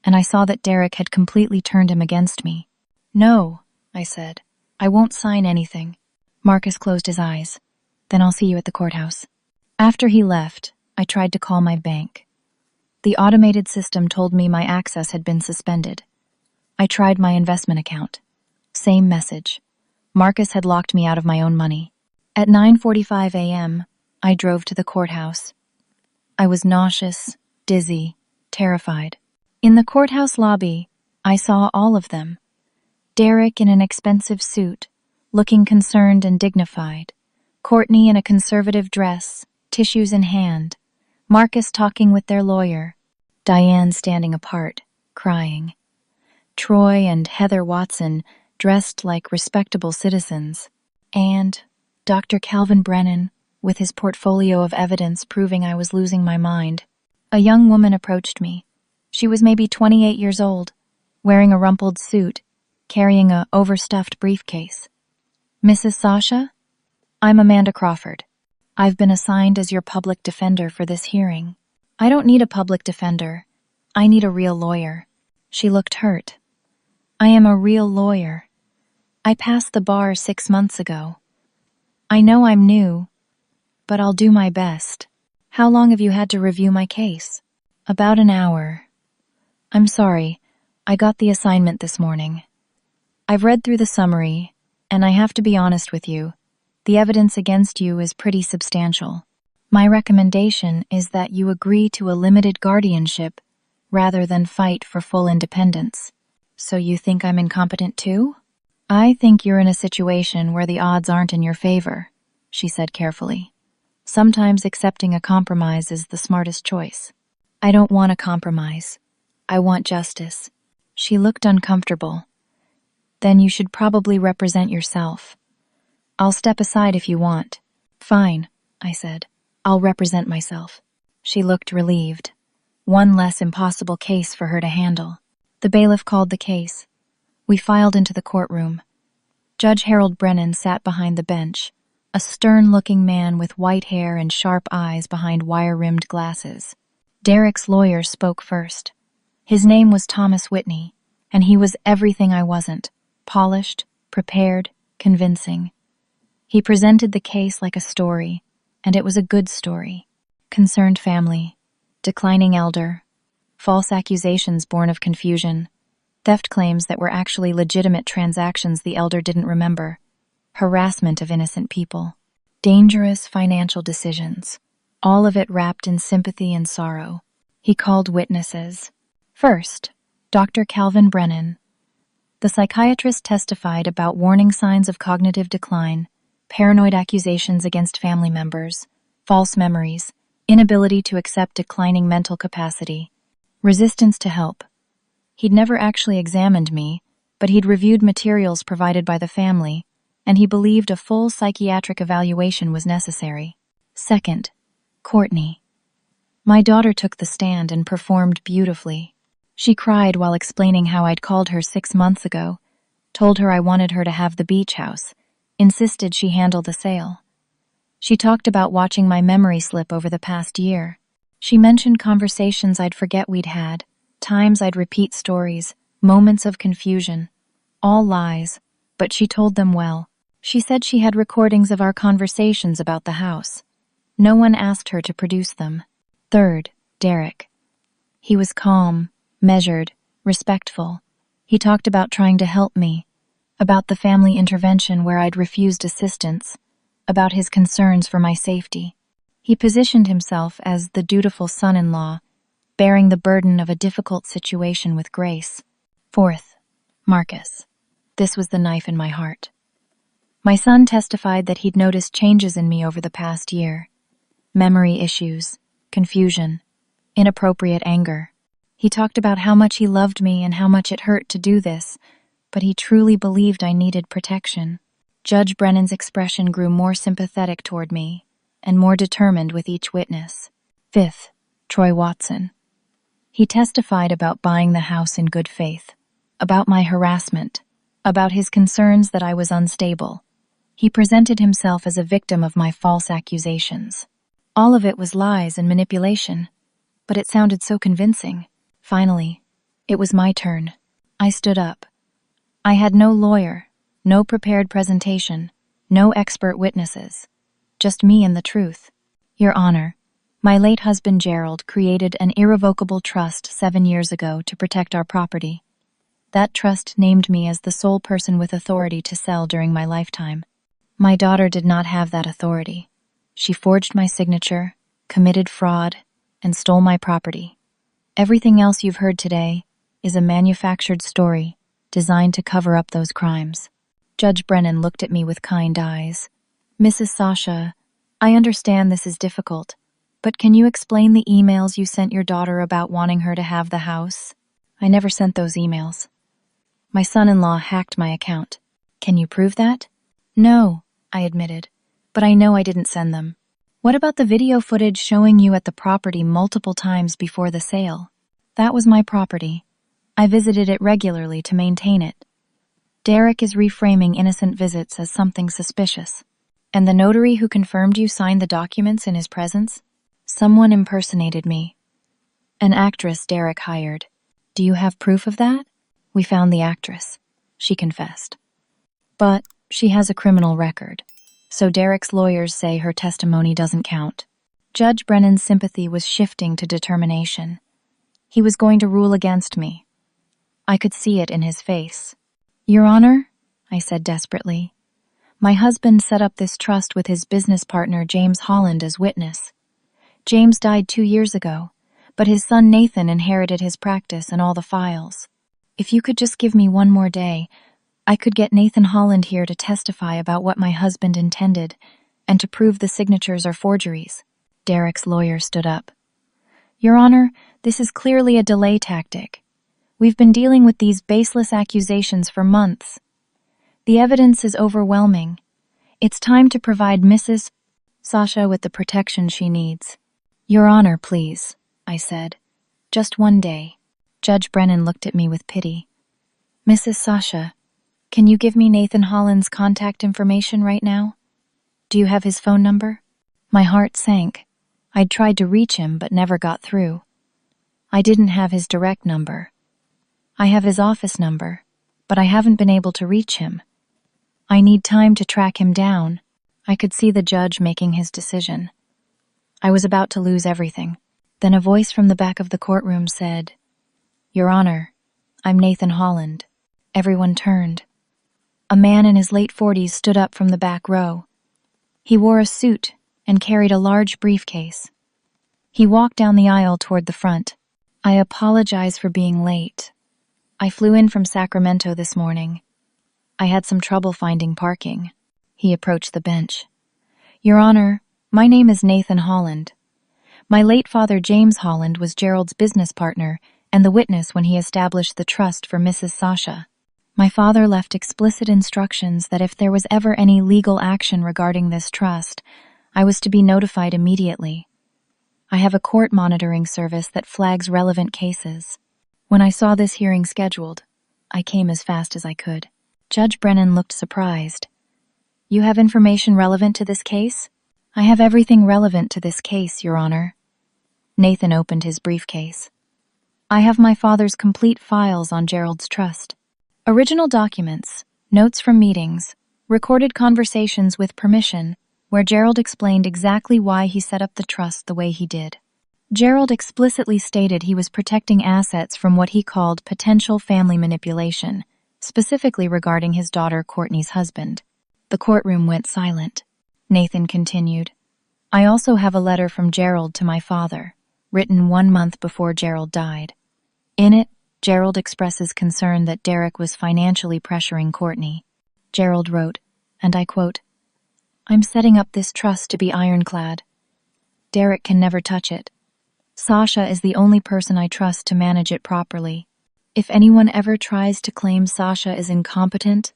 and I saw that Derek had completely turned him against me. No, I said. I won't sign anything. Marcus closed his eyes. Then I'll see you at the courthouse. After he left, I tried to call my bank. The automated system told me my access had been suspended. I tried my investment account. Same message. Marcus had locked me out of my own money. At 9:45 a.m., I drove to the courthouse. I was nauseous, dizzy, terrified. In the courthouse lobby, I saw all of them. Derek in an expensive suit, looking concerned and dignified. Courtney in a conservative dress, tissues in hand. Marcus talking with their lawyer. Diane standing apart, crying. Troy and Heather Watson dressed like respectable citizens. And Dr. Calvin Brennan, with his portfolio of evidence proving I was losing my mind. A young woman approached me. She was maybe 28 years old, wearing a rumpled suit, carrying a overstuffed briefcase. Mrs. Sasha? I'm Amanda Crawford. I've been assigned as your public defender for this hearing. I don't need a public defender. I need a real lawyer. She looked hurt. I am a real lawyer. I passed the bar 6 months ago. I know I'm new, but I'll do my best. How long have you had to review my case? About an hour. I'm sorry, I got the assignment this morning. I've read through the summary, and I have to be honest with you. The evidence against you is pretty substantial. My recommendation is that you agree to a limited guardianship rather than fight for full independence. So you think I'm incompetent too? I think you're in a situation where the odds aren't in your favor, she said carefully. Sometimes accepting a compromise is the smartest choice. I don't want a compromise. I want justice. She looked uncomfortable. Then you should probably represent yourself. I'll step aside if you want. Fine, I said. I'll represent myself. She looked relieved. One less impossible case for her to handle. The bailiff called the case. We filed into the courtroom. Judge Harold Brennan sat behind the bench, a stern-looking man with white hair and sharp eyes behind wire-rimmed glasses. Derek's lawyer spoke first. His name was Thomas Whitney, and he was everything I wasn't: polished, prepared, convincing. He presented the case like a story, and it was a good story. Concerned family, declining elder, false accusations born of confusion, theft claims that were actually legitimate transactions the elder didn't remember, harassment of innocent people, dangerous financial decisions, all of it wrapped in sympathy and sorrow. He called witnesses. First, Dr. Calvin Brennan. The psychiatrist testified about warning signs of cognitive decline, paranoid accusations against family members, false memories, inability to accept declining mental capacity, resistance to help. He'd never actually examined me, but he'd reviewed materials provided by the family, and he believed a full psychiatric evaluation was necessary. Second, Courtney. My daughter took the stand and performed beautifully. She cried while explaining how I'd called her 6 months ago, told her I wanted her to have the beach house, insisted she handle the sale. She talked about watching my memory slip over the past year. She mentioned conversations I'd forget we'd had, times I'd repeat stories, moments of confusion. All lies, but she told them well. She said she had recordings of our conversations about the house. No one asked her to produce them. Third, Derek. He was calm, measured, respectful. He talked about trying to help me, about the family intervention where I'd refused assistance, about his concerns for my safety. He positioned himself as the dutiful son-in-law, bearing the burden of a difficult situation with grace. Fourth, Marcus. This was the knife in my heart. My son testified that he'd noticed changes in me over the past year. Memory issues, confusion, inappropriate anger. He talked about how much he loved me and how much it hurt to do this, but he truly believed I needed protection. Judge Brennan's expression grew more sympathetic toward me and more determined with each witness. Fifth, Troy Watson. He testified about buying the house in good faith, about my harassment, about his concerns that I was unstable. He presented himself as a victim of my false accusations. All of it was lies and manipulation, but it sounded so convincing. Finally, it was my turn. I stood up. I had no lawyer, no prepared presentation, no expert witnesses, just me and the truth. Your Honor, my late husband Gerald created an irrevocable trust 7 years ago to protect our property. That trust named me as the sole person with authority to sell during my lifetime. My daughter did not have that authority. She forged my signature, committed fraud, and stole my property. Everything else you've heard today is a manufactured story designed to cover up those crimes. Judge Brennan looked at me with kind eyes. Mrs. Sasha, I understand this is difficult, but can you explain the emails you sent your daughter about wanting her to have the house? I never sent those emails. My son-in-law hacked my account. Can you prove that? No, I admitted, but I know I didn't send them. What about the video footage showing you at the property multiple times before the sale? That was my property. I visited it regularly to maintain it. Derek is reframing innocent visits as something suspicious. And the notary who confirmed you signed the documents in his presence? Someone impersonated me. An actress Derek hired. Do you have proof of that? We found the actress. She confessed. But she has a criminal record, so Derek's lawyers say her testimony doesn't count. Judge Brennan's sympathy was shifting to determination. He was going to rule against me. I could see it in his face. Your Honor, I said desperately, my husband set up this trust with his business partner James Holland as witness. James died 2 years ago, but his son Nathan inherited his practice and all the files. If you could just give me one more day, I could get Nathan Holland here to testify about what my husband intended and to prove the signatures are forgeries. Derek's lawyer stood up. Your Honor, this is clearly a delay tactic. We've been dealing with these baseless accusations for months. The evidence is overwhelming. It's time to provide Mrs. Sasha with the protection she needs. Your Honor, please, I said. Just one day. Judge Brennan looked at me with pity. Mrs. Sasha, can you give me Nathan Holland's contact information right now? Do you have his phone number? My heart sank. I'd tried to reach him but never got through. I didn't have his direct number. I have his office number, but I haven't been able to reach him. I need time to track him down. I could see the judge making his decision. I was about to lose everything. Then a voice from the back of the courtroom said, Your Honor, I'm Nathan Holland. Everyone turned. A man in his late 40s stood up from the back row. He wore a suit and carried a large briefcase. He walked down the aisle toward the front. I apologize for being late. I flew in from Sacramento this morning. I had some trouble finding parking. He approached the bench. Your Honor, my name is Nathan Holland. My late father James Holland was Gerald's business partner and the witness when he established the trust for Mrs. Sasha. My father left explicit instructions that if there was ever any legal action regarding this trust, I was to be notified immediately. I have a court monitoring service that flags relevant cases. When I saw this hearing scheduled, I came as fast as I could. Judge Brennan looked surprised. You have information relevant to this case? I have everything relevant to this case, Your Honor. Nathan opened his briefcase. I have my father's complete files on Gerald's trust. Original documents, notes from meetings, recorded conversations with permission, where Gerald explained exactly why he set up the trust the way he did. Gerald explicitly stated he was protecting assets from what he called potential family manipulation, specifically regarding his daughter Courtney's husband. The courtroom went silent. Nathan continued, "I also have a letter from Gerald to my father, written 1 month before Gerald died. In it, Gerald expresses concern that Derek was financially pressuring Courtney. Gerald wrote, and I quote, 'I'm setting up this trust to be ironclad. Derek can never touch it. Sasha is the only person I trust to manage it properly. If anyone ever tries to claim Sasha is incompetent,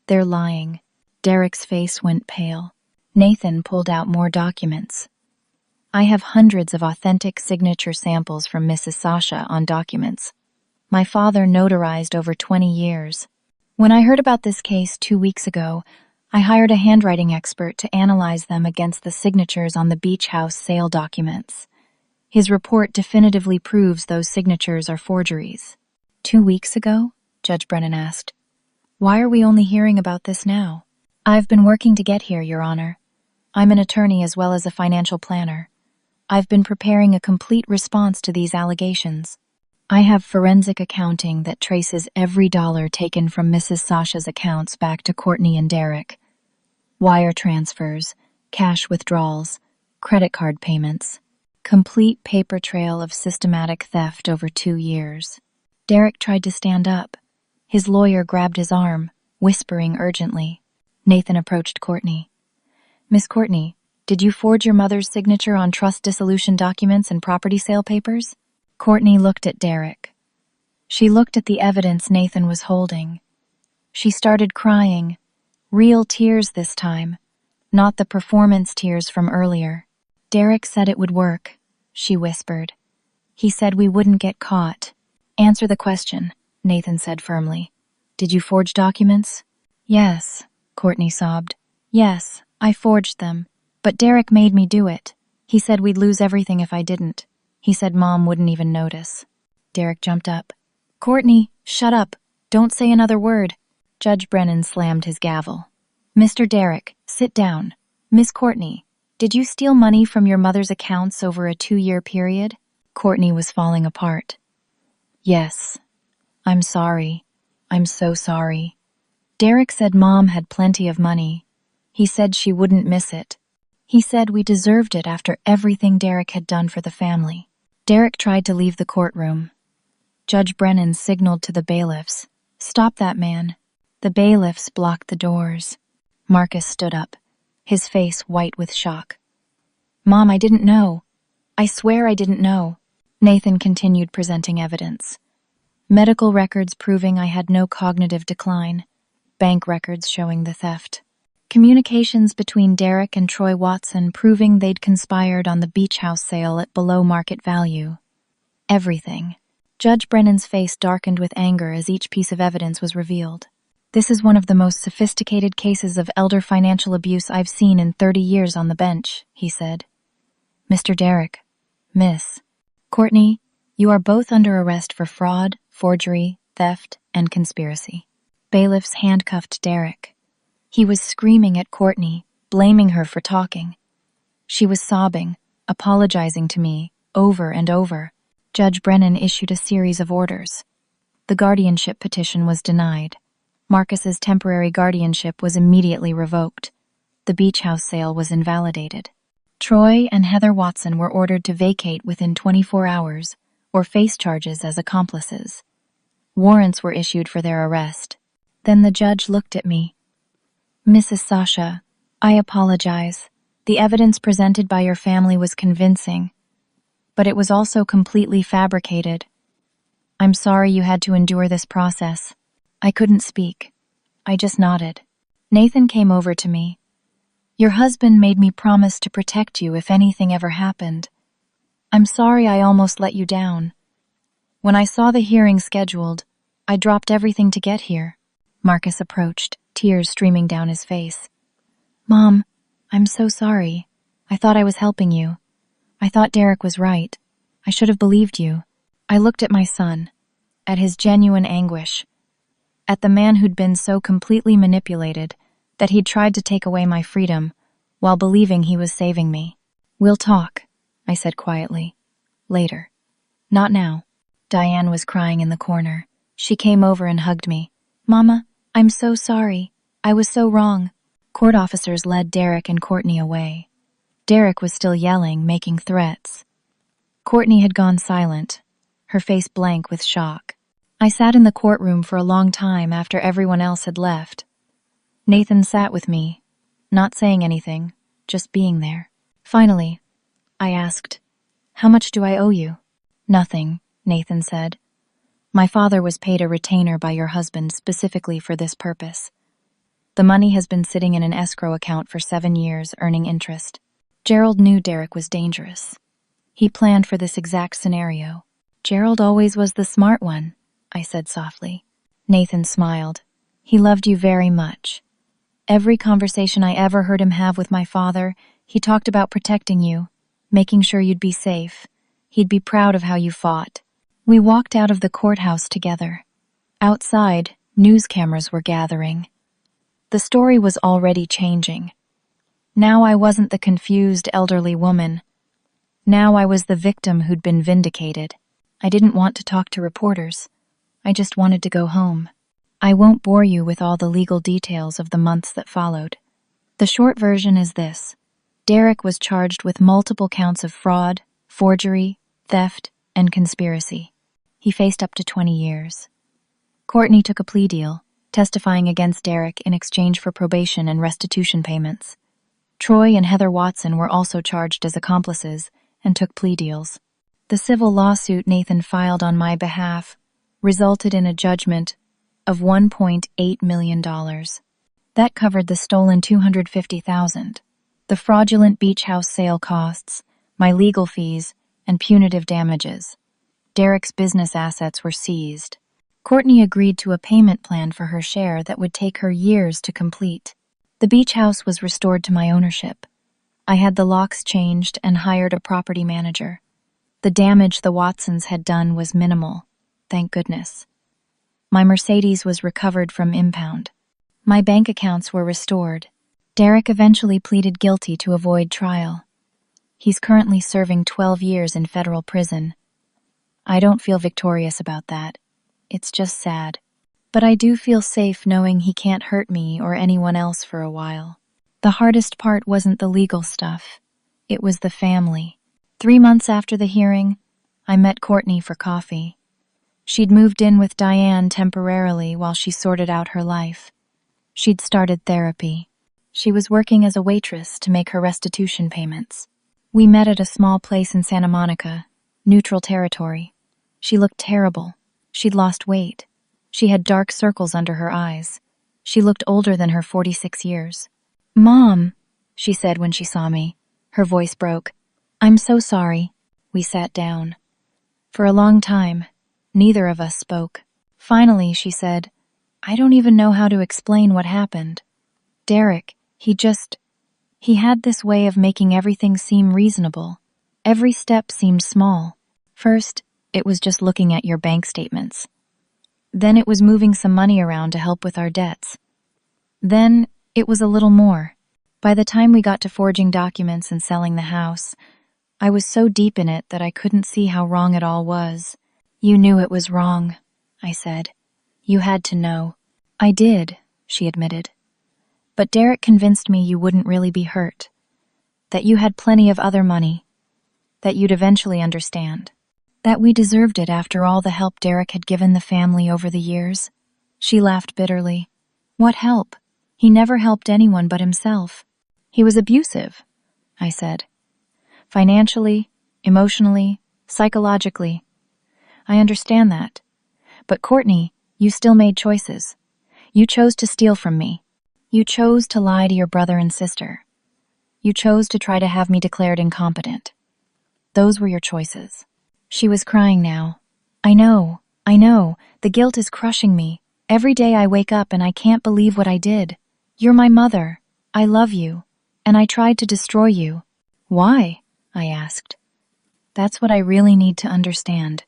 they're lying.'" Derek's face went pale. Nathan pulled out more documents. "I have hundreds of authentic signature samples from Mrs. Sasha on documents. My father notarized over 20 years. When I heard about this case 2 weeks ago, I hired a handwriting expert to analyze them against the signatures on the beach house sale documents. His report definitively proves those signatures are forgeries." 2 weeks ago? Judge Brennan asked. "Why are we only hearing about this now?" "I've been working to get here, Your Honor. I'm an attorney as well as a financial planner. I've been preparing a complete response to these allegations. I have forensic accounting that traces every dollar taken from Mrs. Sasha's accounts back to Courtney and Derek. Wire transfers, cash withdrawals, credit card payments. Complete paper trail of systematic theft over 2 years." Derek tried to stand up. His lawyer grabbed his arm, whispering urgently. Nathan approached Courtney. "Miss Courtney, did you forge your mother's signature on trust dissolution documents and property sale papers?" Courtney looked at Derek. She looked at the evidence Nathan was holding. She started crying, real tears this time, not the performance tears from earlier. "Derek said it would work," she whispered. "He said we wouldn't get caught." "Answer the question," Nathan said firmly. "Did you forge documents?" "Yes," Courtney sobbed. "Yes, I forged them. But Derek made me do it. He said we'd lose everything if I didn't. He said Mom wouldn't even notice." Derek jumped up. "Courtney, shut up. Don't say another word." Judge Brennan slammed his gavel. "Mr. Derek, sit down. Miss Courtney, did you steal money from your mother's accounts over a 2-year period?" Courtney was falling apart. "Yes. I'm sorry. I'm so sorry. Derek said Mom had plenty of money. He said she wouldn't miss it. He said we deserved it after everything Derek had done for the family." Derek tried to leave the courtroom. Judge Brennan signaled to the bailiffs, "Stop that man." The bailiffs blocked the doors. Marcus stood up, his face white with shock. "Mom, I didn't know. I swear I didn't know." Nathan continued presenting evidence. Medical records proving I had no cognitive decline. Bank records showing the theft. Communications between Derek and Troy Watson proving they'd conspired on the beach house sale at below market value. Everything. Judge Brennan's face darkened with anger as each piece of evidence was revealed. "This is one of the most sophisticated cases of elder financial abuse I've seen in 30 years on the bench," he said. "Mr. Derek, Miss Courtney, you are both under arrest for fraud, forgery, theft, and conspiracy." Bailiffs handcuffed Derek. He was screaming at Courtney, blaming her for talking. She was sobbing, apologizing to me, over and over. Judge Brennan issued a series of orders. The guardianship petition was denied. Marcus's temporary guardianship was immediately revoked. The beach house sale was invalidated. Troy and Heather Watson were ordered to vacate within 24 hours or face charges as accomplices. Warrants were issued for their arrest. Then the judge looked at me. "Mrs. Sasha, I apologize. The evidence presented by your family was convincing, but it was also completely fabricated. I'm sorry you had to endure this process." I couldn't speak. I just nodded. Nathan came over to me. "Your husband made me promise to protect you if anything ever happened. I'm sorry I almost let you down. When I saw the hearing scheduled, I dropped everything to get here." Marcus approached, tears streaming down his face. "Mom, I'm so sorry. I thought I was helping you. I thought Derek was right. I should have believed you." I looked at my son, at his genuine anguish, at the man who'd been so completely manipulated that he'd tried to take away my freedom, while believing he was saving me. "We'll talk," I said quietly. "Later. Not now." Diane was crying in the corner. She came over and hugged me. "Mama, I'm so sorry. I was so wrong." Court officers led Derek and Courtney away. Derek was still yelling, making threats. Courtney had gone silent, her face blank with shock. I sat in the courtroom for a long time after everyone else had left. Nathan sat with me, not saying anything, just being there. Finally, I asked, "How much do I owe you?" "Nothing," Nathan said. "My father was paid a retainer by your husband specifically for this purpose. The money has been sitting in an escrow account for 7 years, earning interest." Gerald knew Derek was dangerous. He planned for this exact scenario. "Gerald always was the smart one," I said softly. Nathan smiled. "He loved you very much. Every conversation I ever heard him have with my father, he talked about protecting you, making sure you'd be safe. He'd be proud of how you fought." We walked out of the courthouse together. Outside, news cameras were gathering. The story was already changing. Now I wasn't the confused elderly woman. Now I was the victim who'd been vindicated. I didn't want to talk to reporters. I just wanted to go home. I won't bore you with all the legal details of the months that followed. The short version is this. Derek was charged with multiple counts of fraud, forgery, theft, and conspiracy. He faced up to 20 years. Courtney took a plea deal, testifying against Derek in exchange for probation and restitution payments. Troy and Heather Watson were also charged as accomplices and took plea deals. The civil lawsuit Nathan filed on my behalf resulted in a judgment of $1.8 million. That covered the stolen $250,000, the fraudulent beach house sale costs, my legal fees, and punitive damages. Derek's business assets were seized. Courtney agreed to a payment plan for her share that would take her years to complete. The beach house was restored to my ownership. I had the locks changed and hired a property manager. The damage the Watsons had done was minimal, thank goodness. My Mercedes was recovered from impound. My bank accounts were restored. Derek eventually pleaded guilty to avoid trial. He's currently serving 12 years in federal prison. I don't feel victorious about that. It's just sad. But I do feel safe knowing he can't hurt me or anyone else for a while. The hardest part wasn't the legal stuff. It was the family. 3 months after the hearing, I met Courtney for coffee. She'd moved in with Diane temporarily while she sorted out her life. She'd started therapy. She was working as a waitress to make her restitution payments. We met at a small place in Santa Monica, neutral territory. She looked terrible. She'd lost weight. She had dark circles under her eyes. She looked older than her 46 years. "Mom," she said when she saw me. Her voice broke. "I'm so sorry." We sat down. For a long time, neither of us spoke. Finally, she said, "I don't even know how to explain what happened. Derek, he had this way of making everything seem reasonable. Every step seemed small. First, it was just looking at your bank statements. Then it was moving some money around to help with our debts. Then it was a little more. By the time we got to forging documents and selling the house, I was so deep in it that I couldn't see how wrong it all was." "You knew it was wrong," I said. "You had to know." "I did," she admitted. "But Derek convinced me you wouldn't really be hurt. That you had plenty of other money. That you'd eventually understand. That we deserved it after all the help Derek had given the family over the years." She laughed bitterly. "What help? He never helped anyone but himself." "He was abusive," I said. "Financially, emotionally, psychologically. I understand that. But Courtney, you still made choices. You chose to steal from me. You chose to lie to your brother and sister. You chose to try to have me declared incompetent. Those were your choices." She was crying now. I know. The guilt is crushing me. Every day I wake up and I can't believe what I did. You're my mother. I love you. And I tried to destroy you." "Why?" I asked. "That's what I really need to understand.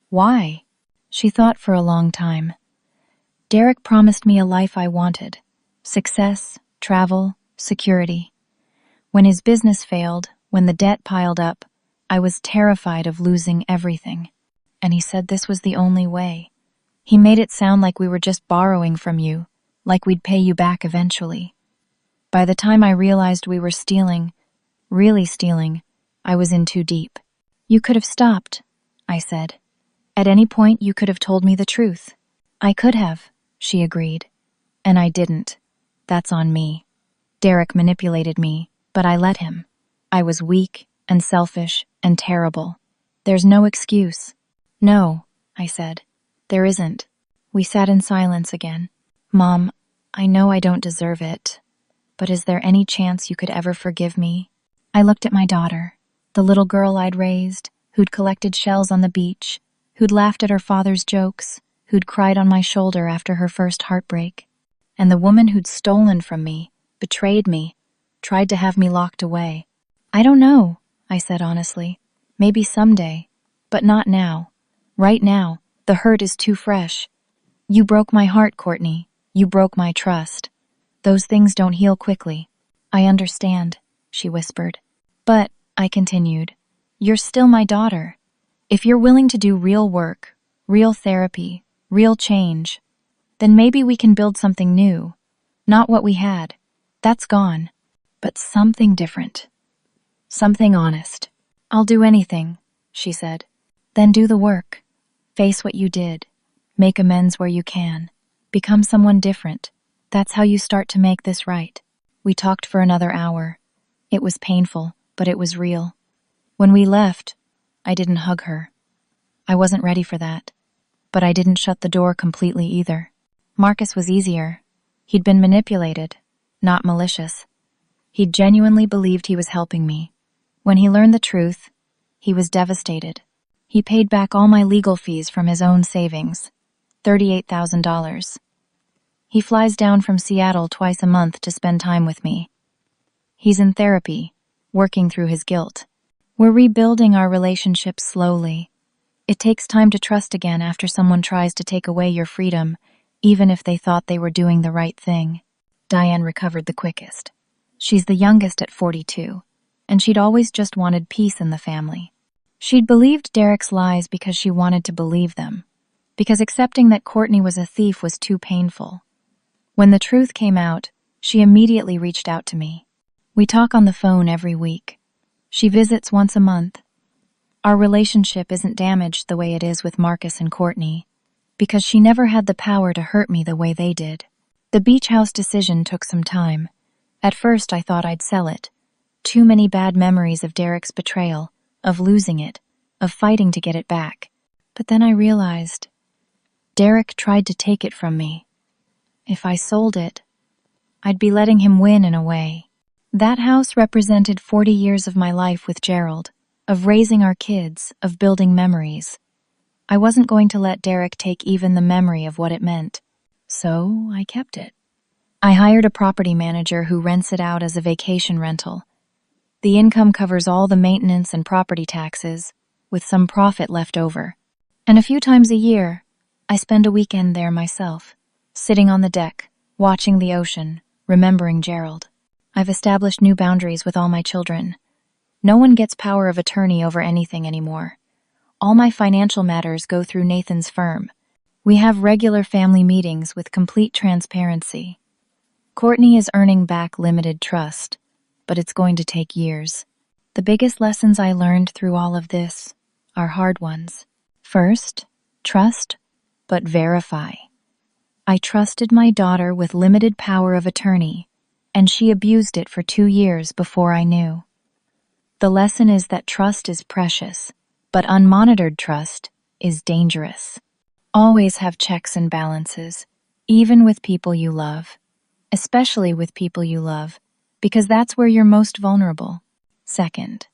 Why?" She thought for a long time. "Derek promised me a life I wanted. Success, travel, security. When his business failed, when the debt piled up, I was terrified of losing everything. And he said this was the only way. He made it sound like we were just borrowing from you, like we'd pay you back eventually. By the time I realized we were stealing, really stealing, I was in too deep. You could have stopped, I said. At any point you could have told me the truth. I could have, she agreed. And I didn't. That's on me. Derek manipulated me, but I let him. I was weak and selfish and terrible. There's no excuse. No, I said. There isn't. We sat in silence again. Mom, I know I don't deserve it, but is there any chance you could ever forgive me? I looked at my daughter, the little girl I'd raised, who'd collected shells on the beach, who'd laughed at her father's jokes, who'd cried on my shoulder after her first heartbreak, and the woman who'd stolen from me, betrayed me, tried to have me locked away. I don't know, I said honestly. Maybe someday, but not now. Right now, the hurt is too fresh. You broke my heart, Courtney. You broke my trust. Those things don't heal quickly. I understand, she whispered. But, I continued, you're still my daughter. If you're willing to do real work, real therapy, real change, then maybe we can build something new. Not what we had. That's gone. But something different. Something honest. I'll do anything, she said. Then do the work. Face what you did. Make amends where you can. Become someone different. That's how you start to make this right. We talked for another hour. It was painful, but it was real. When we left, I didn't hug her. I wasn't ready for that. But I didn't shut the door completely either. Marcus was easier. He'd been manipulated, not malicious. He genuinely believed he was helping me. When he learned the truth, he was devastated. He paid back all my legal fees from his own savings, $38,000. He flies down from Seattle twice a month to spend time with me. He's in therapy, working through his guilt. We're rebuilding our relationship slowly. It takes time to trust again after someone tries to take away your freedom, even if they thought they were doing the right thing. Diane recovered the quickest. She's the youngest at 42, and she'd always just wanted peace in the family. She'd believed Derek's lies because she wanted to believe them, because accepting that Courtney was a thief was too painful. When the truth came out, she immediately reached out to me. We talk on the phone every week. She visits once a month. Our relationship isn't damaged the way it is with Marcus and Courtney, because she never had the power to hurt me the way they did. The beach house decision took some time. At first I thought I'd sell it. Too many bad memories of Derek's betrayal, of losing it, of fighting to get it back. But then I realized, Derek tried to take it from me. If I sold it, I'd be letting him win in a way. That house represented 40 years of my life with Gerald, of raising our kids, of building memories. I wasn't going to let Derek take even the memory of what it meant. So I kept it. I hired a property manager who rents it out as a vacation rental. The income covers all the maintenance and property taxes, with some profit left over. And a few times a year, I spend a weekend there myself, sitting on the deck, watching the ocean, remembering Gerald. I've established new boundaries with all my children. No one gets power of attorney over anything anymore. All my financial matters go through Nathan's firm. We have regular family meetings with complete transparency. Courtney is earning back limited trust, but it's going to take years. The biggest lessons I learned through all of this are hard ones. First, trust, but verify. I trusted my daughter with limited power of attorney, and she abused it for 2 years before I knew. The lesson is that trust is precious, but unmonitored trust is dangerous. Always have checks and balances, even with people you love, especially with people you love, because that's where you're most vulnerable. Second,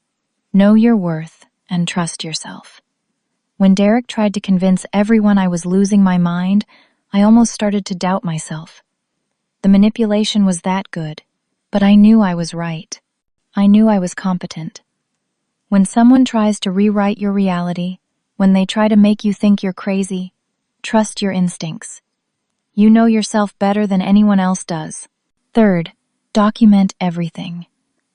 know your worth and trust yourself. When Derek tried to convince everyone I was losing my mind, I almost started to doubt myself. The manipulation was that good, but I knew I was right. I knew I was competent. When someone tries to rewrite your reality, when they try to make you think you're crazy, trust your instincts. You know yourself better than anyone else does. Third, document everything.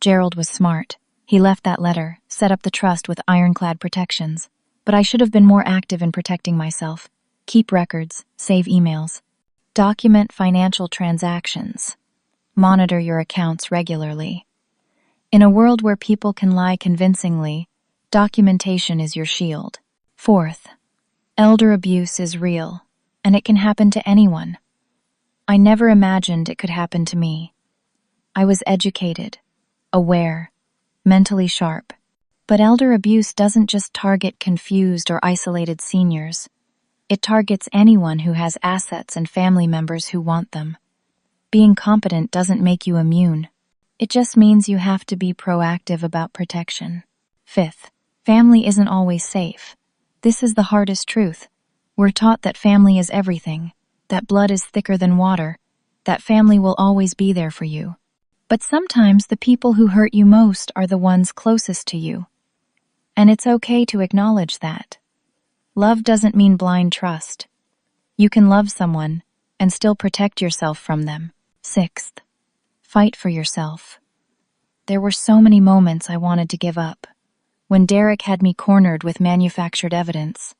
Gerald was smart. He left that letter, set up the trust with ironclad protections. But I should have been more active in protecting myself. Keep records, save emails. Document financial transactions. Monitor your accounts regularly. In a world where people can lie convincingly, documentation is your shield. Fourth, elder abuse is real, and it can happen to anyone. I never imagined it could happen to me. I was educated, aware, mentally sharp. But elder abuse doesn't just target confused or isolated seniors. It targets anyone who has assets and family members who want them. Being competent doesn't make you immune. It just means you have to be proactive about protection. Fifth, family isn't always safe. This is the hardest truth. We're taught that family is everything, that blood is thicker than water, that family will always be there for you. But sometimes the people who hurt you most are the ones closest to you. And it's okay to acknowledge that. Love doesn't mean blind trust. You can love someone and still protect yourself from them. Sixth, fight for yourself. There were so many moments I wanted to give up. When Derek had me cornered with manufactured evidence.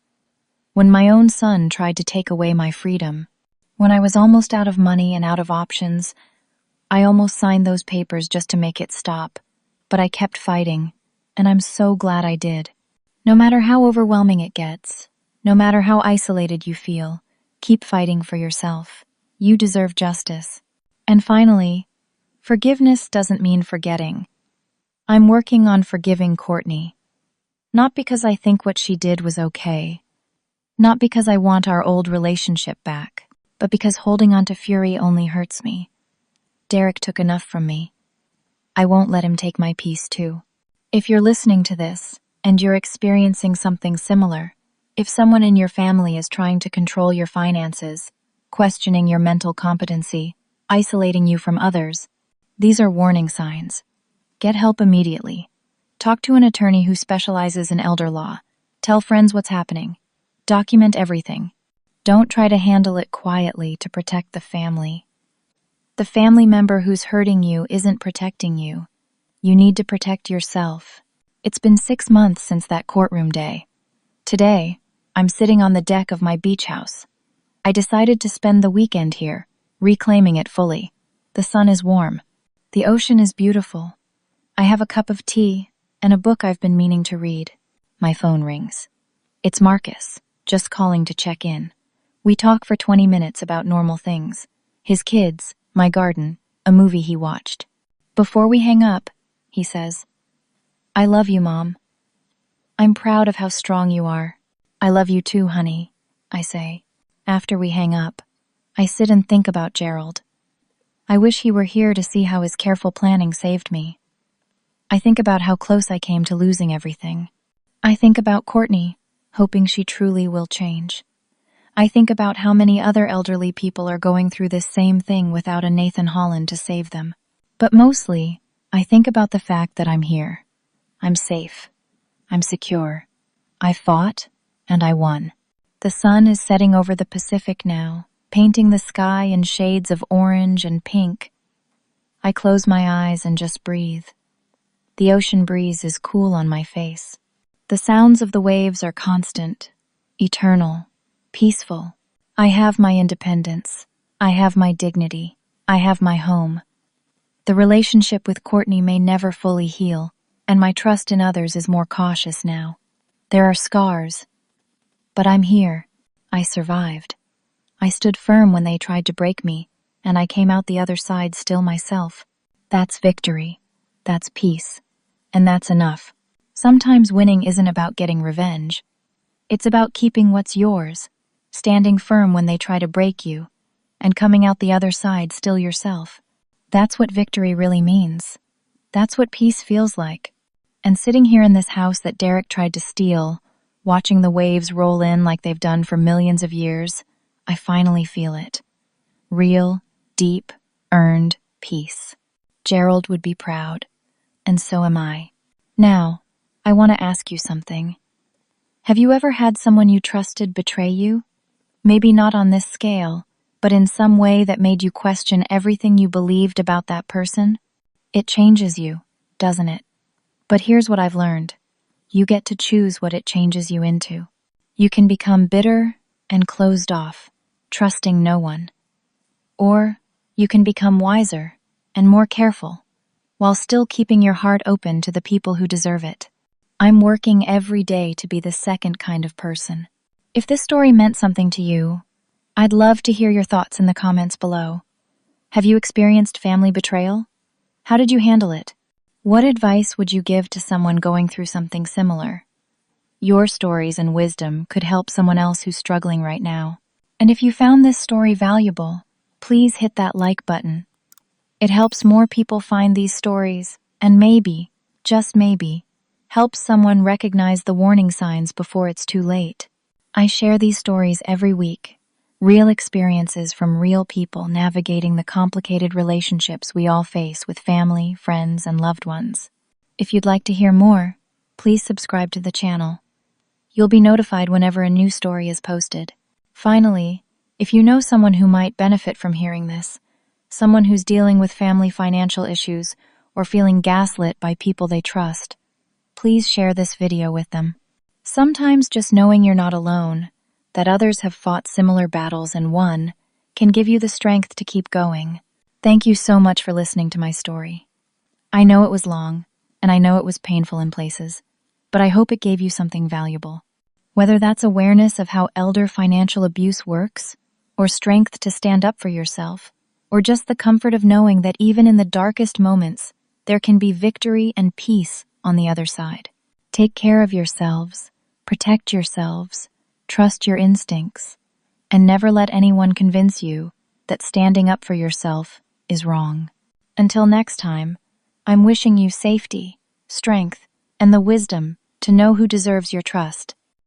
When my own son tried to take away my freedom. When I was almost out of money and out of options. I almost signed those papers just to make it stop. But I kept fighting, and I'm so glad I did. No matter how overwhelming it gets, no matter how isolated you feel, keep fighting for yourself. You deserve justice. And finally, forgiveness doesn't mean forgetting. I'm working on forgiving Courtney. Not because I think what she did was okay. Not because I want our old relationship back, but because holding on to fury only hurts me. Derek took enough from me. I won't let him take my peace too. If you're listening to this, and you're experiencing something similar, if someone in your family is trying to control your finances, questioning your mental competency, isolating you from others, these are warning signs. Get help immediately. Talk to an attorney who specializes in elder law. Tell friends what's happening. Document everything. Don't try to handle it quietly to protect the family. The family member who's hurting you isn't protecting you. You need to protect yourself. It's been 6 months since that courtroom day. Today, I'm sitting on the deck of my beach house. I decided to spend the weekend here, reclaiming it fully. The sun is warm. The ocean is beautiful. I have a cup of tea and a book I've been meaning to read. My phone rings. It's Marcus, just calling to check in. We talk for 20 minutes about normal things. His kids, my garden, a movie he watched. Before we hang up, he says, "I love you, Mom. I'm proud of how strong you are." "I love you too, honey," I say. After we hang up, I sit and think about Gerald. I wish he were here to see how his careful planning saved me. I think about how close I came to losing everything. I think about Courtney, hoping she truly will change. I think about how many other elderly people are going through this same thing without a Nathan Holland to save them. But mostly, I think about the fact that I'm here. I'm safe. I'm secure. I fought, and I won. The sun is setting over the Pacific now, painting the sky in shades of orange and pink. I close my eyes and just breathe. The ocean breeze is cool on my face. The sounds of the waves are constant, eternal, peaceful. I have my independence. I have my dignity. I have my home. The relationship with Courtney may never fully heal, and my trust in others is more cautious now. There are scars. But I'm here. I survived. I stood firm when they tried to break me, and I came out the other side still myself. That's victory. That's peace. And that's enough. Sometimes winning isn't about getting revenge. It's about keeping what's yours, standing firm when they try to break you, and coming out the other side still yourself. That's what victory really means. That's what peace feels like. And sitting here in this house that Derek tried to steal, watching the waves roll in like they've done for millions of years, I finally feel it. Real, deep, earned peace. Gerald would be proud, and so am I. Now, I want to ask you something. Have you ever had someone you trusted betray you? Maybe not on this scale, but in some way that made you question everything you believed about that person? It changes you. doesn't it? But here's what I've learned. You get to choose what it changes you into. You can become bitter and closed off, trusting no one. Or you can become wiser and more careful, while still keeping your heart open to the people who deserve it. I'm working every day to be the second kind of person. If this story meant something to you, I'd love to hear your thoughts in the comments below. Have you experienced family betrayal? How did you handle it? What advice would you give to someone going through something similar? Your stories and wisdom could help someone else who's struggling right now. And if you found this story valuable, please hit that like button. It helps more people find these stories and maybe, just maybe, helps someone recognize the warning signs before it's too late. I share these stories every week, real experiences from real people navigating the complicated relationships we all face with family, friends, and loved ones. If you'd like to hear more, please subscribe to the channel. You'll be notified whenever a new story is posted. Finally, if you know someone who might benefit from hearing this, someone who's dealing with family financial issues or feeling gaslit by people they trust, please share this video with them. Sometimes just knowing you're not alone, that others have fought similar battles and won, can give you the strength to keep going. Thank you so much for listening to my story. I know it was long, and I know it was painful in places, but I hope it gave you something valuable. Whether that's awareness of how elder financial abuse works, or strength to stand up for yourself, or just the comfort of knowing that even in the darkest moments, there can be victory and peace on the other side. Take care of yourselves, protect yourselves, trust your instincts, and never let anyone convince you that standing up for yourself is wrong. Until next time, I'm wishing you safety, strength, and the wisdom to know who deserves your trust.